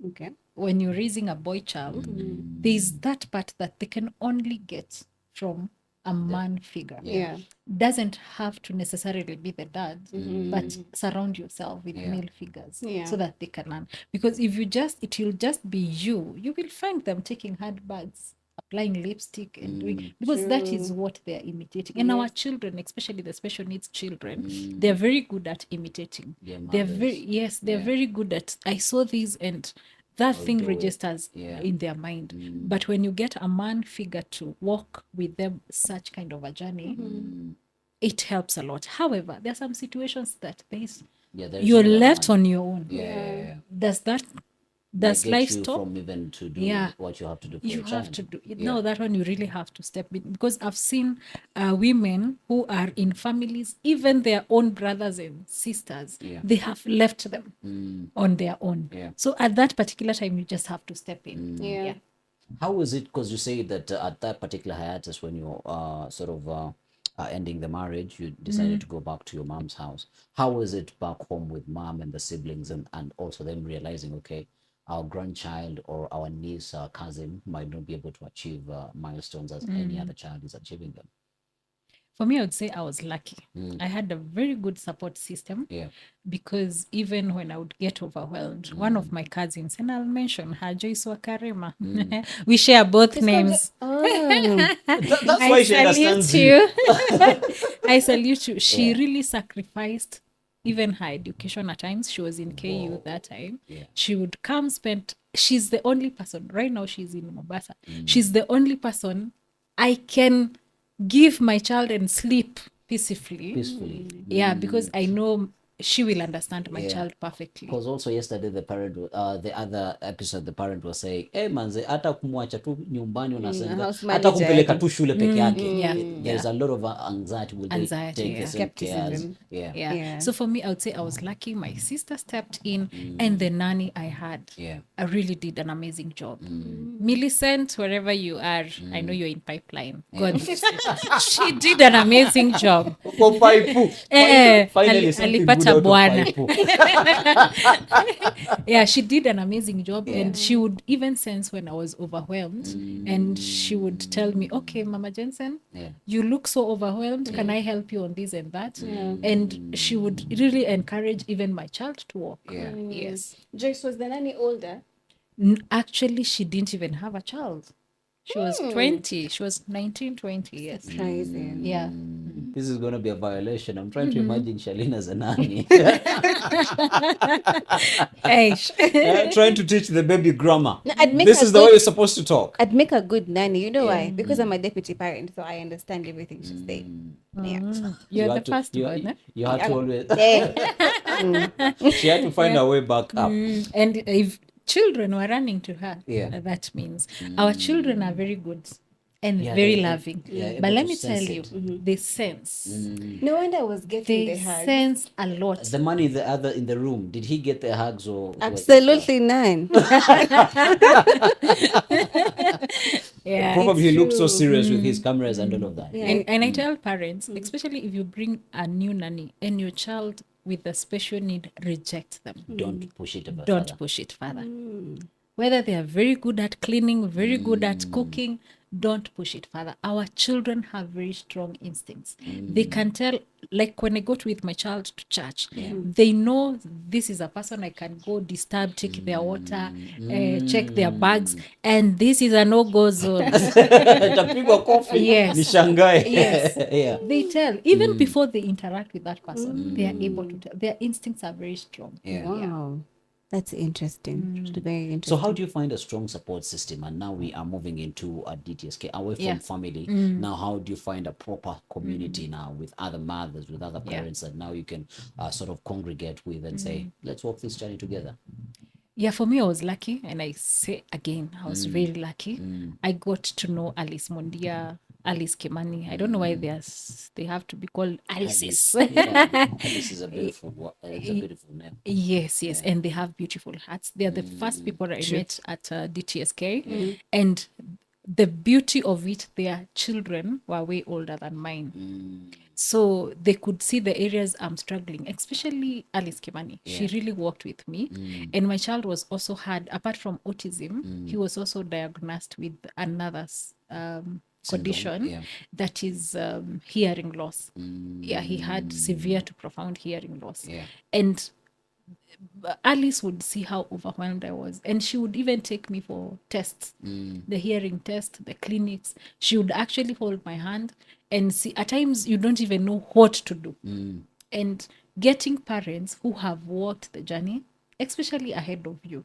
Okay. When you're raising a boy child, there's that part that they can only get from a man figure. Yeah. Doesn't have to necessarily be the dad, but surround yourself with male figures Yeah. so that they can learn. Because if it will just be you will find them taking handbags, applying lipstick and doing, because that is what they're imitating. And our children, especially the special needs children, they're very good at imitating. Their They're very mothers. they're very good at, I saw these and that I'll thing do it. registers Yeah. in their mind. But when you get a man figure to walk with them such kind of a journey, it helps a lot. However, there are some situations that there's There's you're no other left man. on your own. Yeah. Does Might get life you stop? from even to do Yeah. what you have to do for You your have child. to do it. Yeah. No, that one you really have to step in, because I've seen women who are in families, even their own brothers and sisters, they have left them on their own. Yeah. So at that particular time, you just have to step in. Yeah. How is it? Because you say that at that particular hiatus, when you're sort of ending the marriage, you decided to go back to your mom's house. How is it back home with mom and the siblings, and also them realizing, okay, our grandchild or our niece or cousin might not be able to achieve milestones as any other child is achieving them? For me, I would say I was lucky. I had a very good support system. Yeah. Because even when I would get overwhelmed, one of my cousins, and I'll mention her, Joyce Wakarima, we share both names. That's I why she salute understands you. I salute you. She really sacrificed even her education at times. She was in KU that time. Yeah. She would come spend, she's the only person, right now she's in Mombasa. She's the only person I can give my child and sleep peacefully. Yeah, because I know she will understand my child perfectly. Because also yesterday the other episode, the parent was saying, hey manze, hata kumwacha tu nyumbani unasema, house hata manager kumpeleka yake. tu shule peke yake. Yeah. There's a lot of anxiety. Will they Anxiety, take the same cares? Skepticism. Yeah. Yeah. So for me, I would say I was lucky. My sister stepped in, and the nanny I had, I really did an amazing job. Millicent, wherever you are, I know you're in pipeline. God, she did an amazing job. Finally something good Alipata out of bwana. Paipu. Yeah, she did an amazing job, and she would even sense when I was overwhelmed, and she would tell me, okay, Mama Jensen, you look so overwhelmed, can I help you on this and that? And she would really encourage even my child to walk. Yes. Joyce, was the nanny older? Actually, she didn't even have a child. She was 20. She was 19, 20. Yes. Surprising. Yeah. This is going to be a violation. I'm trying to imagine Shalina as a nanny. Trying to teach the baby grammar. No, I'd make This a is the good- way you're supposed to talk. I'd make a good nanny. You know why? Because I'm a deputy parent, so I understand everything she's saying. Yeah. You're had the first you, one. you had to always. Yeah. She had to find her way back up. And if children were running to her, Yeah. that means our children are very good and Yeah, very they- loving. yeah, But able let to me tell sense you, it. they sense. No wonder I was getting They the hug. sense a lot. The man in the room, did he get the hugs or? Absolutely none. Yeah. Probably he looked so true. serious with his cameras and all of that. Yeah. And I tell parents, especially if you bring a new nanny and your child with a special need, reject them. Don't push it further. Don't push it further. Whether they are very good at cleaning, very good at cooking, don't push it further. Our children have very strong instincts. They can tell, like when I go with my child to church, they know this is a person I can go disturb, take their water, check their bags, and this is a no-go zone. Tapigwa kofi. Yes. Nishangae. Yes. Yeah. They tell, even before they interact with that person, they are able to tell. Their instincts are very strong. Yeah. Wow. That's interesting. Very interesting. So how do you find a strong support system? And now we are moving into a DTSK, away from family. Now, how do you find a proper community now with other mothers, with other parents that now you can sort of congregate with and say, let's walk this journey together? Yeah, for me, I was lucky. And I say again, I was really lucky. I got to know Alice Mondia, Alice Kimani. I don't know why they have to be called Alice's. Alice is a beautiful, it's a beautiful name. Yes. And they have beautiful hearts. They are the first people I met at DTSK. And the beauty of it, their children were way older than mine. So they could see the areas I'm struggling, especially Alice Kimani. She really worked with me. And my child was also apart from autism, he was also diagnosed with another condition Yeah. that is hearing loss. Yeah, he had severe to profound hearing loss. Yeah. And Alice would see how overwhelmed I was, and she would even take me for tests, the hearing test, the clinics. She would actually hold my hand and see. At times, you don't even know what to do. And getting parents who have walked the journey, especially ahead of you,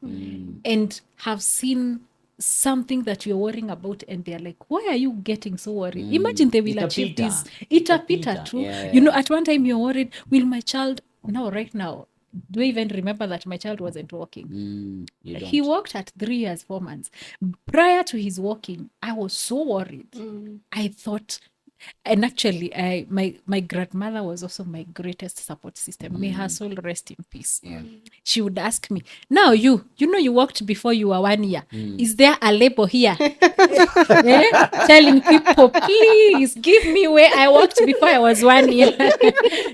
and have seen something that you're worrying about, and they're like, why are you getting so worried? Imagine they will achieve Itapita. this. Itapita Itapita. too. Yeah, You know, yeah. at one time you're worried, will my child now, right now, do I even remember that my child wasn't walking? You He don't. walked at 3 years, 4 months. Prior to his walking, I was so worried. I thought, and actually, my grandmother was also my greatest support system. May her soul rest in peace. Yeah. She would ask me, now you know you walked before you were 1 year. Is there a label here? Telling people, please give me where I walked before I was 1 year.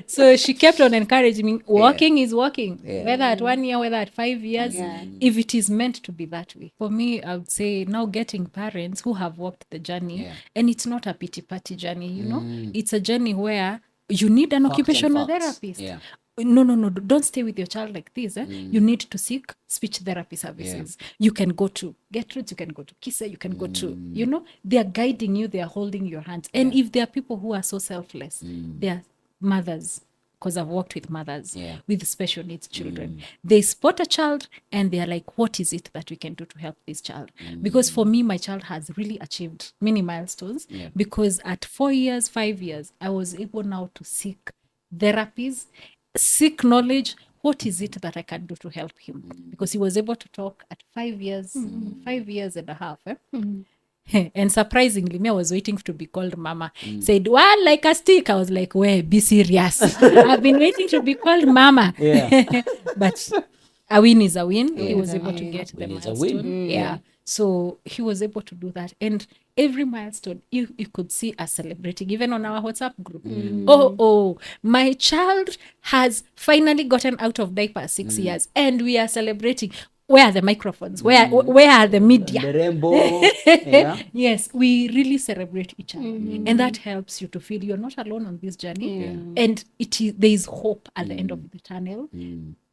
So she kept on encouraging me. Walking is walking, whether at 1 year, whether at 5 years, if it is meant to be that way. For me, I would say now getting parents who have walked the journey, and it's not a pity party journey, you know, it's a journey where you need an Facts and occupational facts. therapist. Yeah. No, don't stay with your child like this. You need to seek speech therapy services. You can go to Gertrude, you can go to Kisa, you can go to, you know, they are guiding you, they are holding your hands. And if there are people who are so selfless, they are mothers, because I've worked with mothers with special needs children. They spot a child and they are like, what is it that we can do to help this child? Because for me, my child has really achieved many milestones because at 4 years, 5 years, I was able now to seek therapies, seek knowledge. What is it that I can do to help him? Because he was able to talk at 5 years, 5 years and a half. And surprisingly, me, I was waiting to be called mama. Said, well, like a stick. I was like, well, be serious. I've been waiting to be called mama. But a win is a win. He was able to get the Win is a milestone. win. Yeah. So he was able to do that. And every milestone, you could see us celebrating, even on our WhatsApp group. Oh, my child has finally gotten out of diaper 6 years, and we are celebrating. Where are the microphones? Where are the media? The rainbow. Yeah. Yes, we really celebrate each other, and that helps you to feel you're not alone on this journey, and there is hope at the end of the tunnel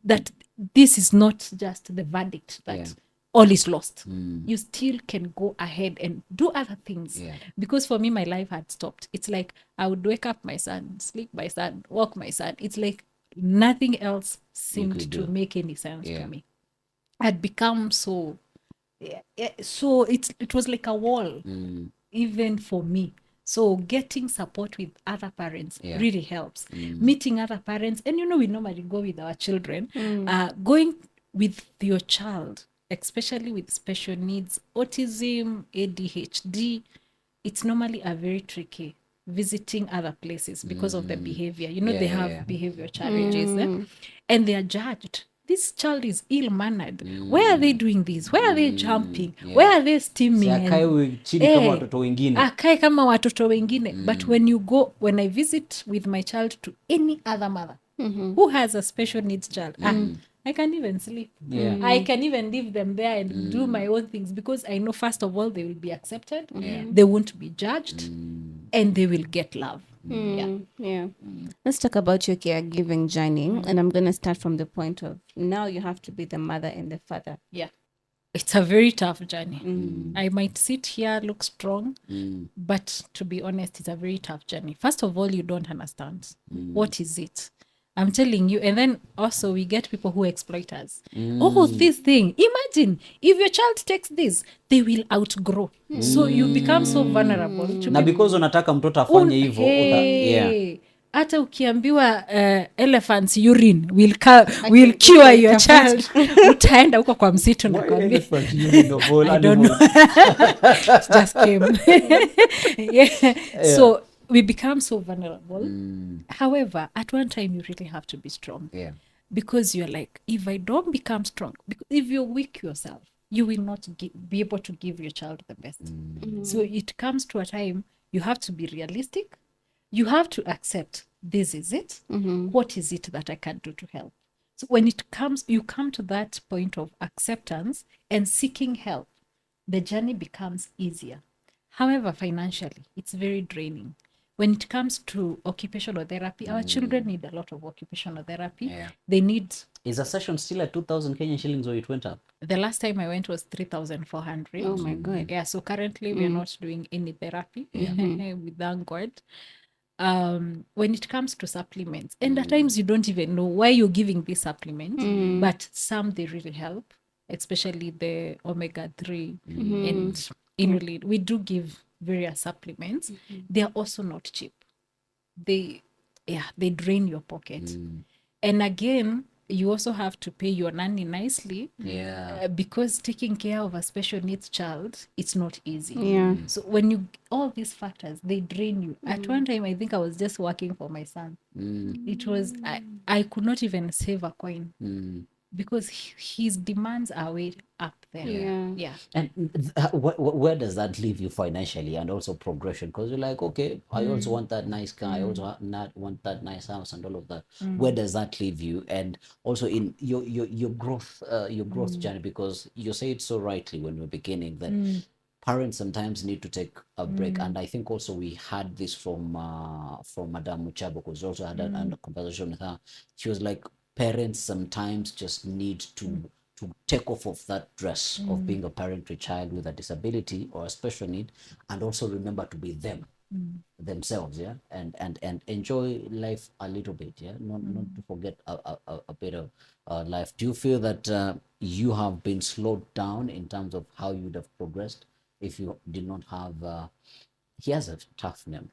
that this is not just the verdict that all is lost. You still can go ahead and do other things. Because for me, my life had stopped. It's like I would wake up my son, sleep my son, walk my son. It's like nothing else seemed to make any sense to me. I'd become so it was like a wall, even for me. So getting support with other parents really helps. Meeting other parents, and you know, we normally go with our children. Going with your child, especially with special needs, autism, ADHD, it's normally a very tricky visiting other places because of the behavior. You know, they have behavior challenges, and they are judged. This child is ill-mannered. Why are they doing this? Why are they jumping? Why are they steaming? Akae kama watoto wengine. But when I visit with my child to any other mother who has a special needs child, I can even sleep. I can even leave them there and do my own things because I know, first of all, they will be accepted, they won't be judged, and they will get love. Let's talk about your caregiving journey, and I'm going to start from the point of now you have to be the mother and the father. It's a very tough journey. I might sit here, look strong, but to be honest, it's a very tough journey. First of all, you don't understand. What is it? I'm telling you. And then also we get people who exploit us. Oh, this thing. Imagine if your child takes this, they will outgrow. So you become so vulnerable. Na because unataka mtoto afanye hivyo. Hata ukiambiwa elephants urine will cure your child. Utaenda huko kwa msitu na kwambia. I don't know. It just came. So we become so vulnerable. However, at one time you really have to be strong. Because you're like, if I don't become strong, because if you're weak yourself, you will not be able to give your child the best. So it comes to a time you have to be realistic. You have to accept this is it. What is it that I can do to help? So when you come to that point of acceptance and seeking help, the journey becomes easier. However, financially, it's very draining. When it comes to occupational therapy, our children need a lot of occupational therapy. Yeah. They need, Is a session still at 2,000 Kenyan shillings or it went up? the last time I went was 3,400. Oh my God. Yeah, so currently we are not doing any therapy. We thank God. When it comes to supplements, and at times you don't even know why you're giving this supplement, but some they really help, especially the omega-3 and inulin. We do give various supplements. They are also not cheap. They drain your pocket. And again, you also have to pay your nanny nicely, Yeah. because taking care of a special needs child, it's not easy. Yeah. So when you, all these factors, they drain you. At one time, I think I was just working for my son. It was, I could not even save a coin because his demands are way up there. Yeah. And where does that leave you financially and also progression? Because you're like, okay, I also want that nice car, I also want that nice house and all of that. Where does that leave you? And also in your growth journey, because you say it so rightly when we're beginning that parents sometimes need to take a break. And I think also we had this from Madame Muchabo, because we also had a conversation with her. She was like, parents sometimes just need to take off of that dress of being a parent to a child with a disability or a special need, and also remember to be them themselves, and enjoy life a little bit, not to forget a bit of life. Do you feel that you have been slowed down in terms of how you would have progressed if you did not have he has a tough name,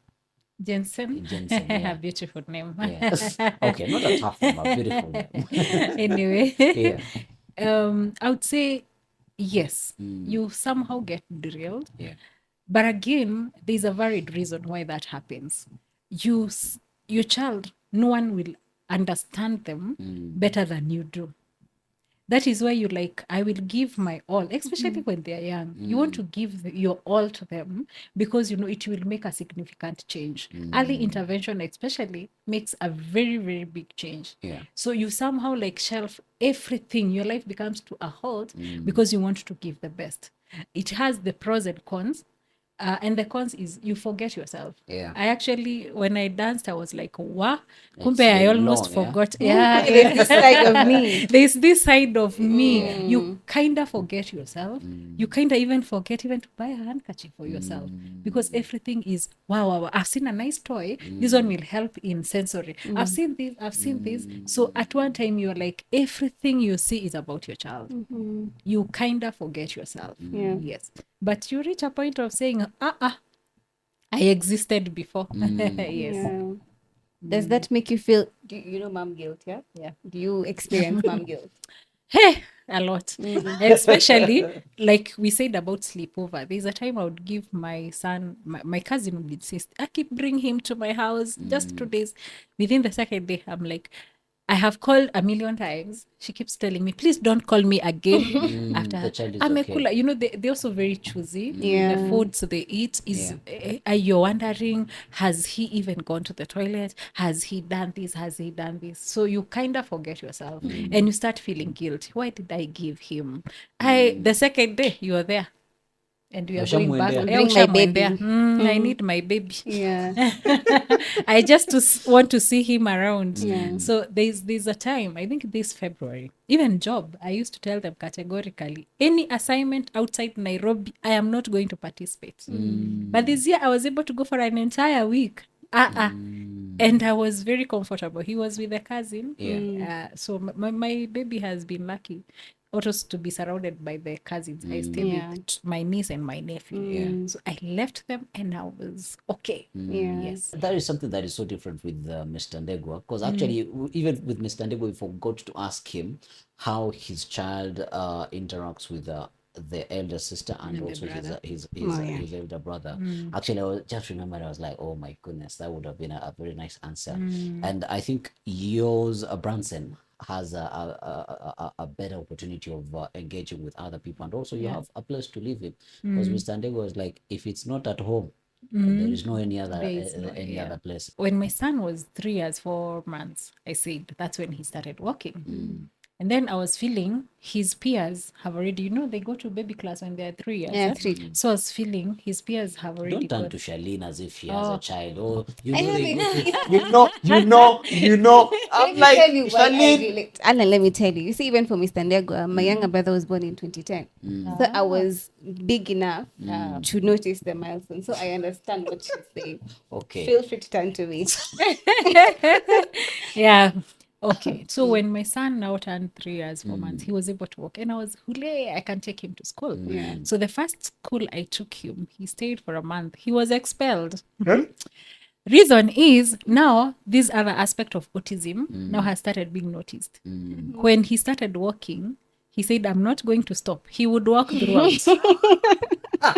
Jensen, yeah. a beautiful name. Yeah. Okay, not a tough name, a beautiful name. Anyway, Yeah. I would say yes, you somehow get derailed. Yeah. But again, there's a varied reason why that happens. Your child, no one will understand them better than you do. That is why you like, I will give my all, especially when they're young. You want to give your all to them because you know it will make a significant change. Early intervention, especially, makes a very, very big change. Yeah. So you somehow like shelf everything. Your life becomes to a halt because you want to give the best. It has the pros and cons. And the cons is you forget yourself. Yeah. I actually, when I danced, I was like, wow, kumbe been I almost long, yeah? forgot. There's this side of me. There's this side of me. You kind of forget yourself. You kind of even forget even to buy a handkerchief for yourself because everything is, wow, I've seen a nice toy. This one will help in sensory. I've seen this. So at one time, you're like, everything you see is about your child. You kind of forget yourself. Yeah. Yes. But you reach a point of saying, I existed before. Yes. Yeah. Does that make you feel, you know mom guilt, yeah? Yeah. Do you experience mom guilt? Hey, a lot. Especially, like we said about sleepover. There's a time I would give my son, my cousin would insist, I keep bring him to my house just 2 days. Within the second day, I'm like, I have called a million times. She keeps telling me, please don't call me again. After the child is amekula. okay. You know, they're also very choosy. Yeah. The foods they eat is, you're wondering, has he even gone to the toilet? Has he done this? Has he done this? So you kind of forget yourself and you start feeling guilty. Why did I give him? The second day, you're there. And we are going back. Ushamwendea. Yeah, Bring my ushamwendea. baby. I need my baby. Yeah. I just want to see him around. Yeah. So there's a time, I think this February, even job, I used to tell them categorically, any assignment outside Nairobi, I am not going to participate. But this year I was able to go for an entire week. And I was very comfortable. He was with a cousin. Yeah. So my baby has been lucky also to be surrounded by the cousins. I stay with my niece and my nephew. So I left them and I was okay. Yeah. Yes. That is something that is so different with Mr. Ndegwa, because actually, even with Mr. Ndegwa, we forgot to ask him how his child interacts with the elder sister and also his elder brother. Actually, I was just remembered, I was like, oh my goodness, that would have been a very nice answer. And I think yours, Branson, has a better opportunity of engaging with other people, and also you have a place to live in, because Mr. Ndegwa was like, if it's not at home, there is no any other other place. When my son was 3 years 4 months, I said that's when he started walking. And then I was feeling his peers have already, they go to baby class when they're 3 years. Yeah, eh? 3. So I was feeling his peers have already Don't turn got. to Charlene as if she has Oh. a child. Oh, you I know they haven't- go to, Let I'm me like, tell you why I Charlene. relate. Alan, let me tell you. You see, even for Mr. Ndego, my younger brother was born in 2010. So I was big enough to notice the milestone. So I understand what she's saying. Okay. Feel free to turn to me. Yeah. Okay. So when my son now turned 3 years, 4 months, he was able to walk. And I was, hooray, I can take him to school. Yeah. So the first school I took him, he stayed for a month. He was expelled. Reason is now this other aspect of autism now has started being noticed. When he started walking, he said, I'm not going to stop. He would walk throughout.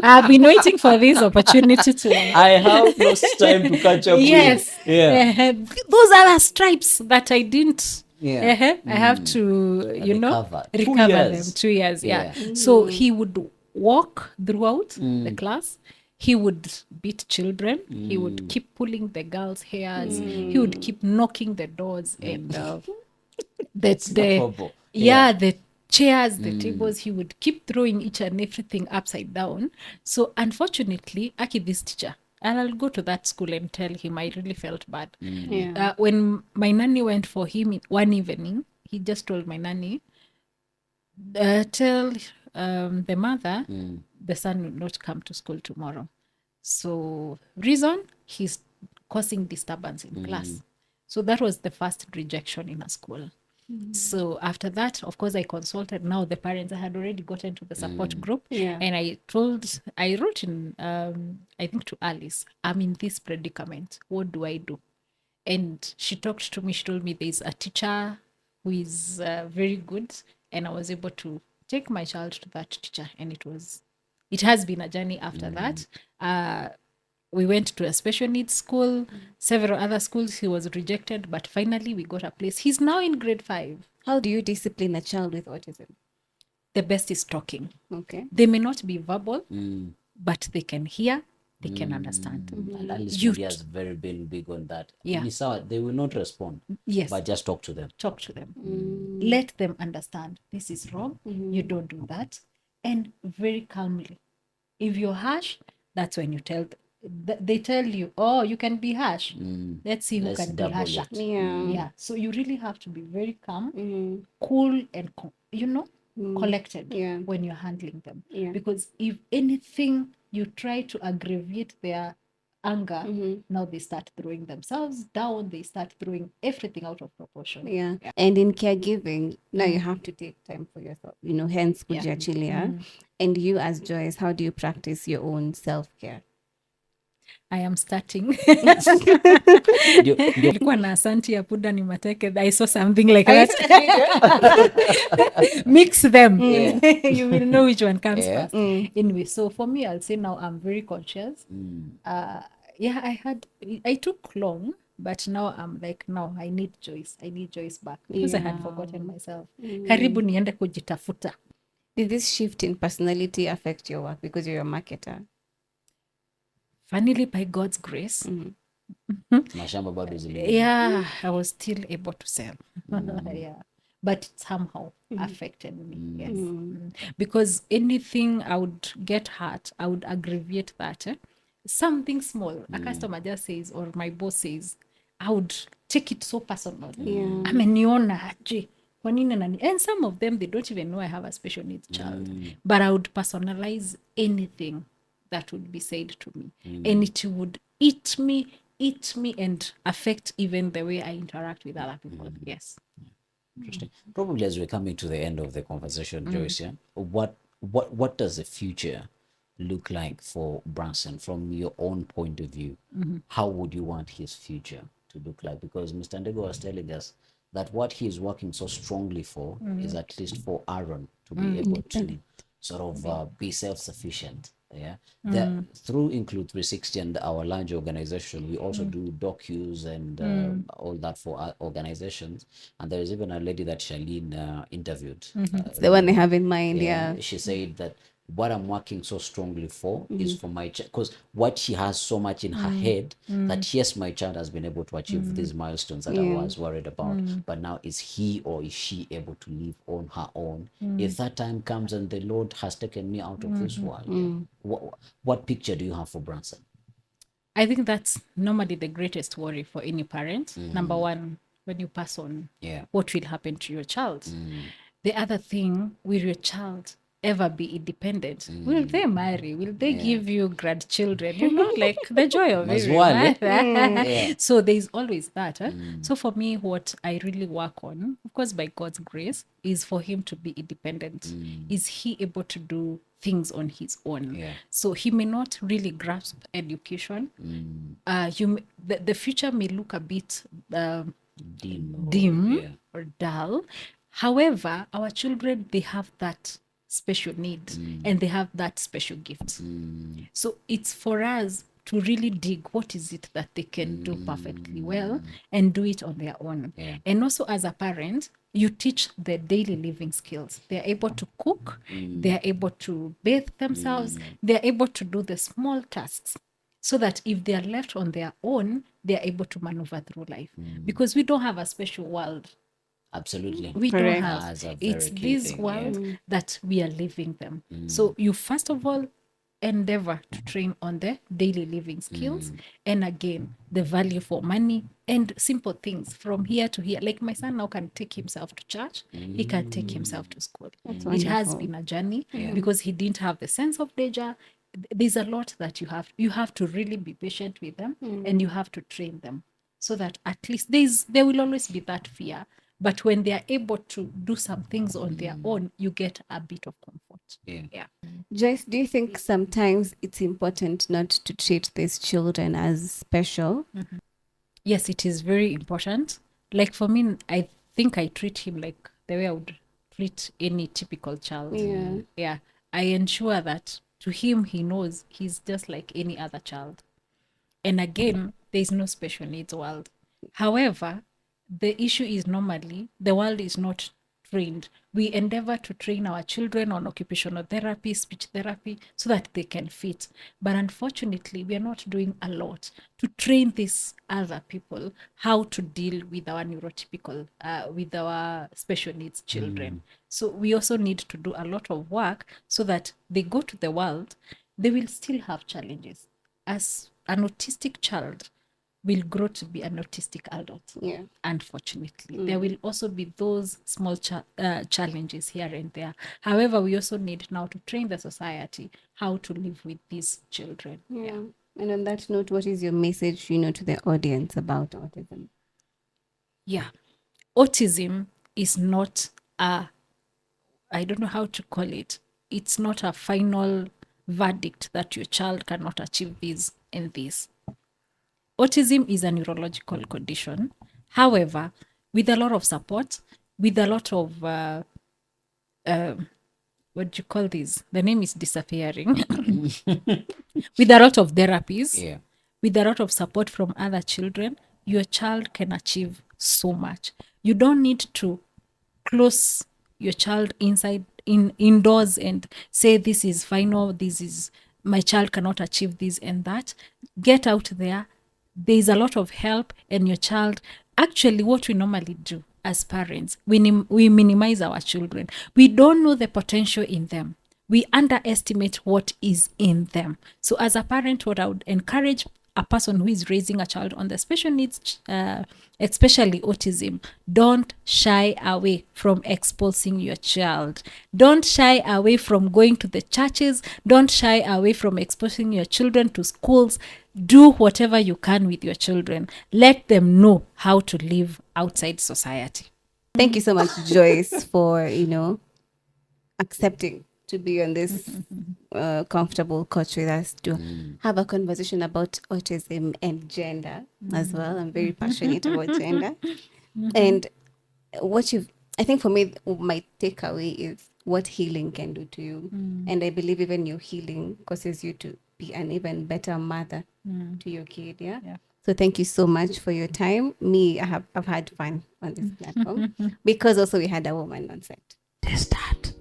I've been waiting for this opportunity to. I have lost time to catch up Yes. with. Yeah. Those are the stripes that I didn't. Yeah. I have to, Recover. 2 recover years. them. 2 years. Yeah. Yeah. So he would walk throughout the class. He would beat children. He would keep pulling the girls' hairs. He would keep knocking the doors and Laughable. the chairs, the tables. He would keep throwing each and everything upside down. So unfortunately, Aki, this teacher, and I'll go to that school and tell him I really felt bad. Yeah. When my nanny went for him one evening, he just told my nanny, tell the mother the son will not come to school tomorrow. So reason, he's causing disturbance in class. So that was the first rejection in a school. So after that, of course, I consulted now the parents. I had already gotten to the support group. Yeah. And I wrote in, I think to Alice, I'm in this predicament. What do I do? And she talked to me. She told me there's a teacher who is very good. And I was able to take my child to that teacher. And it has been a journey after that. We went to a special needs school, several other schools. He was rejected, but finally we got a place. He's now in grade 5. How do you discipline a child with autism? The best is talking. Okay. They may not be verbal, but they can hear, they can understand. And Alice You- Maria is very big on that. Yeah. Misawa, they will not respond, Yes, but just talk to them. talk to them. Let them understand this is wrong. You don't do that. And very calmly. If you're harsh, that's when you tell they tell you, oh, you can be harsh. Let's see who Let's can be double harsher. it. Yeah. Yeah. So you really have to be very calm, Mm. cool, and collected Yeah. when you're handling them. Yeah. Because if anything you try to aggravate their anger, now they start throwing themselves down, they start throwing everything out of proportion. Yeah. And in caregiving, now you have to take time for yourself, hence Yeah. kujiachilia. And you as Joyce, how do you practice your own self-care? I am starting. You- Nilikuwa na asanti ya puda ni mateke. I saw something like that. Mix them. You will know which one comes Yeah. first. Anyway, so for me, I'll say now I'm very conscious. I took long, but now I'm like, no, I need Joyce. I need Joyce back because I had forgotten myself. Karibu niende kujitafuta. Did this shift in personality affect your work because you're a marketer? Funnily, by God's grace, Mashamba bado zile. yeah, I was still able to sell. Yeah, but it somehow affected me. Yes. Because anything I would get hurt, I would aggravate that. Something small, a customer just says, or my boss says, I would take it so personal. Yeah. Ameniona aje, kwa nini nani? And some of them, they don't even know I have a special needs child. But I would personalize anything that would be said to me. And it would eat me, and affect even the way I interact with other people. Yes. Interesting. Probably as we're coming to the end of the conversation, Joyce, yeah, what does the future look like for Branson from your own point of view? How would you want his future to look like? Because Mr. Ndego was telling us that what he is working so strongly for is at least for Aaron to be able to sort of be self-sufficient. Yeah. Through Include 360 and our large organization, we also do docus and all that for our organizations. And there is even a lady that Charlene interviewed. It's the one I have in mind. Yeah. She said that what I'm working so strongly for is for my child, because what she has so much in her head that yes, my child has been able to achieve these milestones that I was worried about, but now is he or is she able to live on her own? If that time comes and the Lord has taken me out of this world, what picture do you have for Branson? I think that's normally the greatest worry for any parent. Number one, when you pass on, Yeah. what will happen to your child? The other thing, will your child ever be independent? Will they marry? Will they give you grandchildren? You know, like the joy of Must every one, eh? mother. Yeah. So there's always that. So for me, what I really work on, of course, by God's grace, is for him to be independent. Is he able to do things on his own? Yeah. So he may not really grasp education. The future may look a bit dim Yeah. or dull. However, our children, they have that special need and they have that special gift. So it's for us to really dig what is it that they can do perfectly well and do it on their own. Yeah. And also as a parent, you teach the daily living skills. They're able to cook, they're able to bathe themselves, they're able to do the small tasks, so that if they are left on their own, they are able to maneuver through life. Because we don't have a special world. Absolutely. We don't Correct. have. That's a It's very key this thing, world that we are living them. So you first of all endeavor to train on the daily living skills, and again the value for money and simple things from here to here. Like my son now can take himself to church, he can take himself to school. It has wonderful. been a journey because he didn't have the sense of danger. There's a lot that you have to really be patient with them, and you have to train them so that at least there will always be that fear, but when they are able to do some things on their own, you get a bit of comfort. Yeah. Joyce, do you think sometimes it's important not to treat these children as special? Yes, it is very important. Like for me, I think I treat him like the way I would treat any typical child. Yeah. I ensure that to him, he knows he's just like any other child. And again, there's no special needs world. However, the issue is normally the world is not trained. We endeavor to train our children on occupational therapy, speech therapy, so that they can fit. But unfortunately, we are not doing a lot to train these other people how to deal with our neurotypical, with our special needs children. So we also need to do a lot of work so that they go to the world, they will still have challenges. As an autistic child will grow to be an autistic adult. Yeah. Unfortunately, there will also be those small challenges here and there. However, we also need now to train the society how to live with these children. Yeah. And on that note, what is your message, to the audience about autism? Yeah. Autism is not I don't know how to call it. It's not a final verdict that your child cannot achieve this and this. Autism is a neurological condition. However, with a lot of support, with a lot of what do you call this? The name is disappearing. With a lot of therapies, Yeah. with a lot of support from other children, your child can achieve so much. You don't need to close your child indoors and say this is final, this is my child cannot achieve this and that. Get out there. There's a lot of help, and your child, actually what we normally do as parents, we minimize our children. We don't know the potential in them. We underestimate what is in them. So as a parent, what I would encourage a person who is raising a child on the special needs, especially autism, don't shy away from exposing your child. Don't shy away from going to the churches. Don't shy away from exposing your children to schools. Do whatever you can with your children. Let them know how to live outside society. Thank you so much, Joyce, for, accepting to be on this comfortable couch with us to have a conversation about autism and gender as well. I'm very passionate about gender. And I think for me, my takeaway is what healing can do to you. And I believe even your healing causes you to be an even better mother to your kid. Yeah. So thank you so much for your time. I've had fun on this platform because also we had a woman on set. Test that.